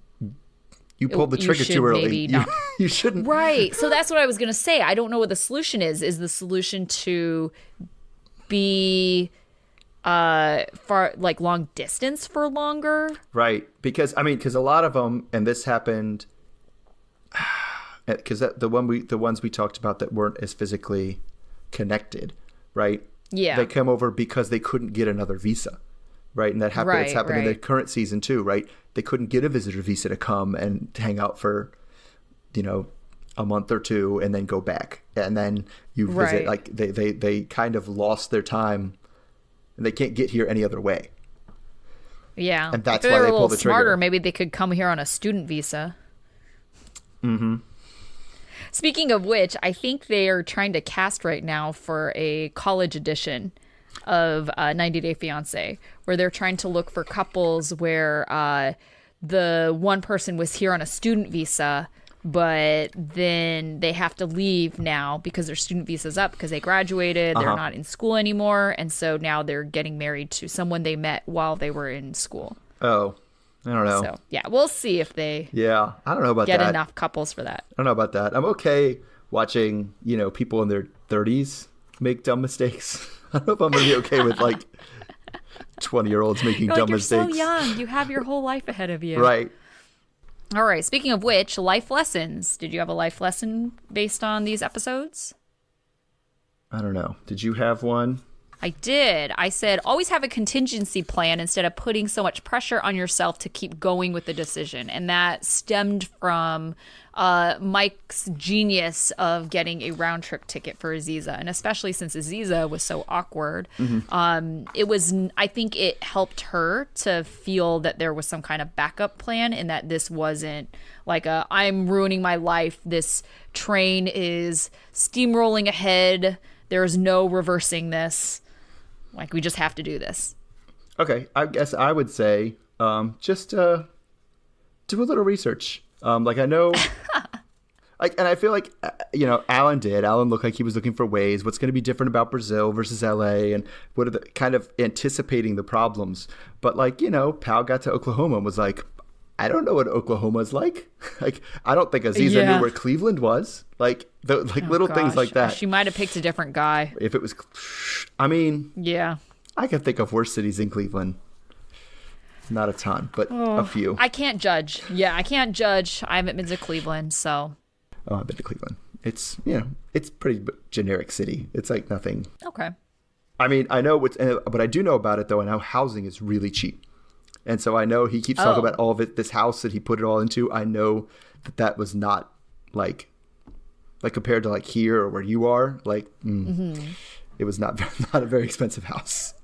you pulled the trigger too early. Maybe not. You shouldn't. Right. So that's what I was going to say. I don't know what the solution is. Is the solution to be far, like long distance for longer? Right. Because a lot of them, and this happened because the ones we talked about that weren't as physically connected, right? Yeah. They come over because they couldn't get another visa, right? And that happened. It's happened in the current season too, right? They couldn't get a visitor visa to come and hang out for, a month or 2 and then go back. And then you visit, like they kind of lost their time and they can't get here any other way. Yeah. And that's if why they they were pulled the trigger. Smarter, maybe they could come here on a student visa. Mm-hmm. Speaking of which, I think they are trying to cast right now for a college edition of 90 Day Fiance, where they're trying to look for couples where the one person was here on a student visa, but then they have to leave now because their student visa's up because they graduated. They're not in school anymore. And so now they're getting married to someone they met while they were in school. Oh, I don't know. So, yeah, we'll see if they I don't know about get that. enough couples for that. I don't know about that. I'm okay watching, people in their 30s make dumb mistakes. I don't know if I'm going to be okay with, 20-year-olds making dumb mistakes. You're so young. You have your whole life ahead of you. Right. All right. Speaking of which, life lessons. Did you have a life lesson based on these episodes? I don't know. Did you have one? I did. I said, always have a contingency plan instead of putting so much pressure on yourself to keep going with the decision. And that stemmed from Mike's genius of getting a round trip ticket for Aziza. And especially since Aziza was so awkward, I think it helped her to feel that there was some kind of backup plan and that this wasn't like I'm ruining my life. This train is steamrolling ahead. There's no reversing this. Like, we just have to do this. Okay. I guess I would say just do a little research. I know Like, and I feel like, Alan looked like he was looking for ways. What's going to be different about Brazil versus LA, and what are the kind of anticipating the problems. But like, Pal got to Oklahoma and was like, I don't know what Oklahoma's like. Like, I don't think Aziza knew where Cleveland was. Like, little things like that. She might have picked a different guy. If it was, I mean, yeah, I can think of worse cities in Cleveland. Not a ton, but a few. I can't judge. Yeah, I can't judge. I haven't been to Cleveland, so. Oh, I've been to Cleveland. It's, it's pretty generic city. It's like nothing. Okay. I mean, I know but I do know about it though. I know housing is really cheap. And so I know he keeps talking about all of it, this house that he put it all into. I know that was not like compared to like here or where you are, like, it was not a very expensive house.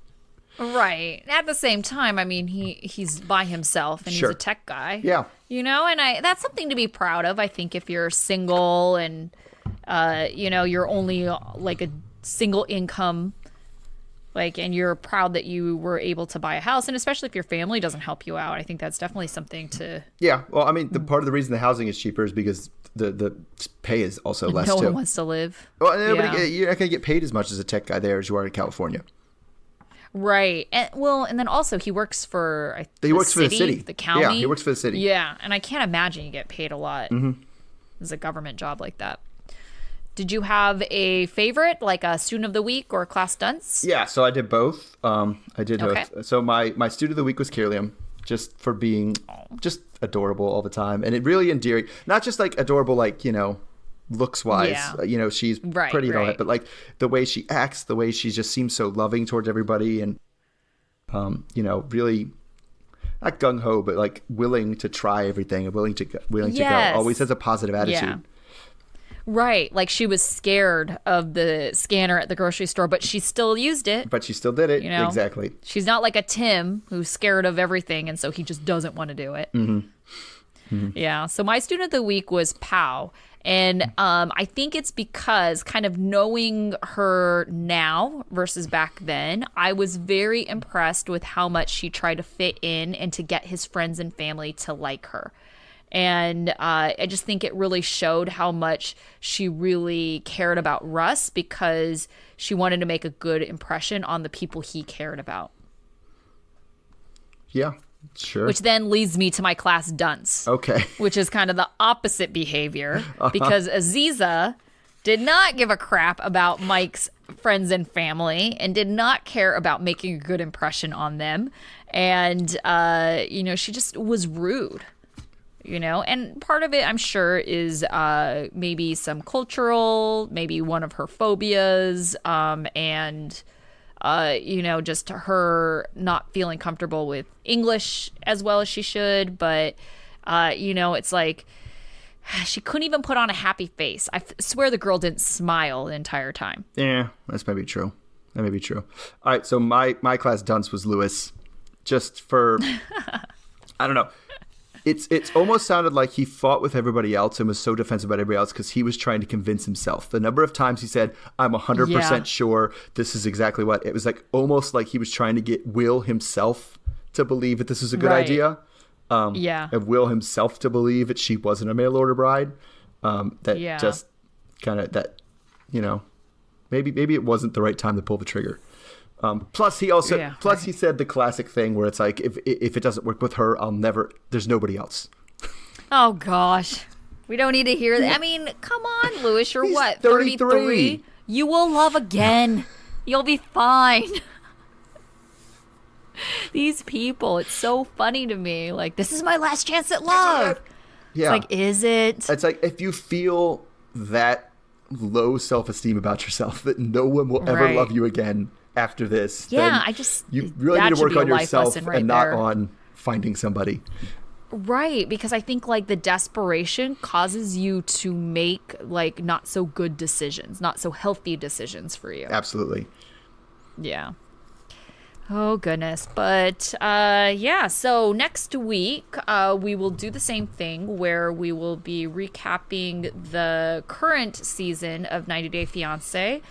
Right. At the same time, I mean, he's by himself and he's a tech guy. Yeah. And that's something to be proud of. I think if you're single and, you're only like a single income, like, and you're proud that you were able to buy a house, and especially if your family doesn't help you out, I think that's definitely something to. Yeah. Well, I mean, the part of the reason the housing is cheaper is because the pay is also less no too. one wants to live. Well, you're not going to get paid as much as a tech guy there as you are in California. Right. And then also he works for for the city, the county. Yeah, he works for the city. Yeah, and I can't imagine you get paid a lot as a government job like that. Did you have a favorite, like a student of the week or class dunce? Yeah, so I did both. I did both. So my student of the week was Kirliam, just for being just adorable all the time, and it really endearing. Not just like adorable, like looks wise, she's pretty and all that, but like the way she acts, the way she just seems so loving towards everybody, and really not gung-ho, but like willing to try everything and willing to go, always has a positive attitude. Yeah. Right, like she was scared of the scanner at the grocery store, but she still used it. But she still did it. Exactly. She's not like a Tim who's scared of everything, and so he just doesn't want to do it. Yeah, so my student of the week was Pow. And I think it's because kind of knowing her now versus back then, I was very impressed with how much she tried to fit in and to get his friends and family to like her. And I just think it really showed how much she really cared about Russ because she wanted to make a good impression on the people he cared about. Yeah. Sure. Which then leads me to my class dunce. Okay. Which is kind of the opposite behavior because Aziza did not give a crap about Mike's friends and family and did not care about making a good impression on them. And, she just was rude, and part of it I'm sure is maybe some cultural, maybe one of her phobias, and just her not feeling comfortable with English as well as she should. But, it's like she couldn't even put on a happy face. I swear the girl didn't smile the entire time. Yeah, that's maybe true. That may be true. All right, so my class dunce was Lewis. Just for, I don't know. It's almost sounded like he fought with everybody else and was so defensive about everybody else because he was trying to convince himself. The number of times he said, I'm 100% sure this is exactly what. It was like almost like he was trying to get Will himself to believe that this was a good idea. And Will himself to believe that she wasn't a mail order bride. Just kind of that, maybe it wasn't the right time to pull the trigger. Plus he said the classic thing where it's like, if it doesn't work with her, there's nobody else. Oh gosh. We don't need to hear that. I mean, come on, Lewis, you're what? 33. You will love again. You'll be fine. These people, it's so funny to me. Like, this is my last chance at love. Yeah. It's like, is it? It's like, if you feel that low self-esteem about yourself, that no one will ever love you again after this. Yeah, you really need to work on yourself and not there. on finding somebody. Right, because I think like the desperation causes you to make like not so good decisions, not so healthy decisions for you. Absolutely. Yeah. Oh goodness. But so next week we will do the same thing where we will be recapping the current season of 90 Day Fiance.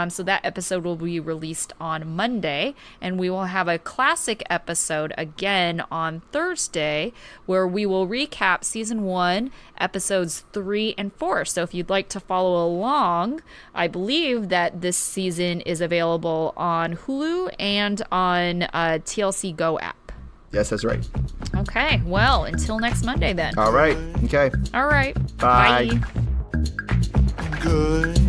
So that episode will be released on Monday, and we will have a classic episode again on Thursday where we will recap season 1, episodes 3 and 4. So if you'd like to follow along, I believe that this season is available on Hulu and on TLC Go app. Yes, that's right. Okay, well, until next Monday then. All right. Okay. All right. Bye. Good.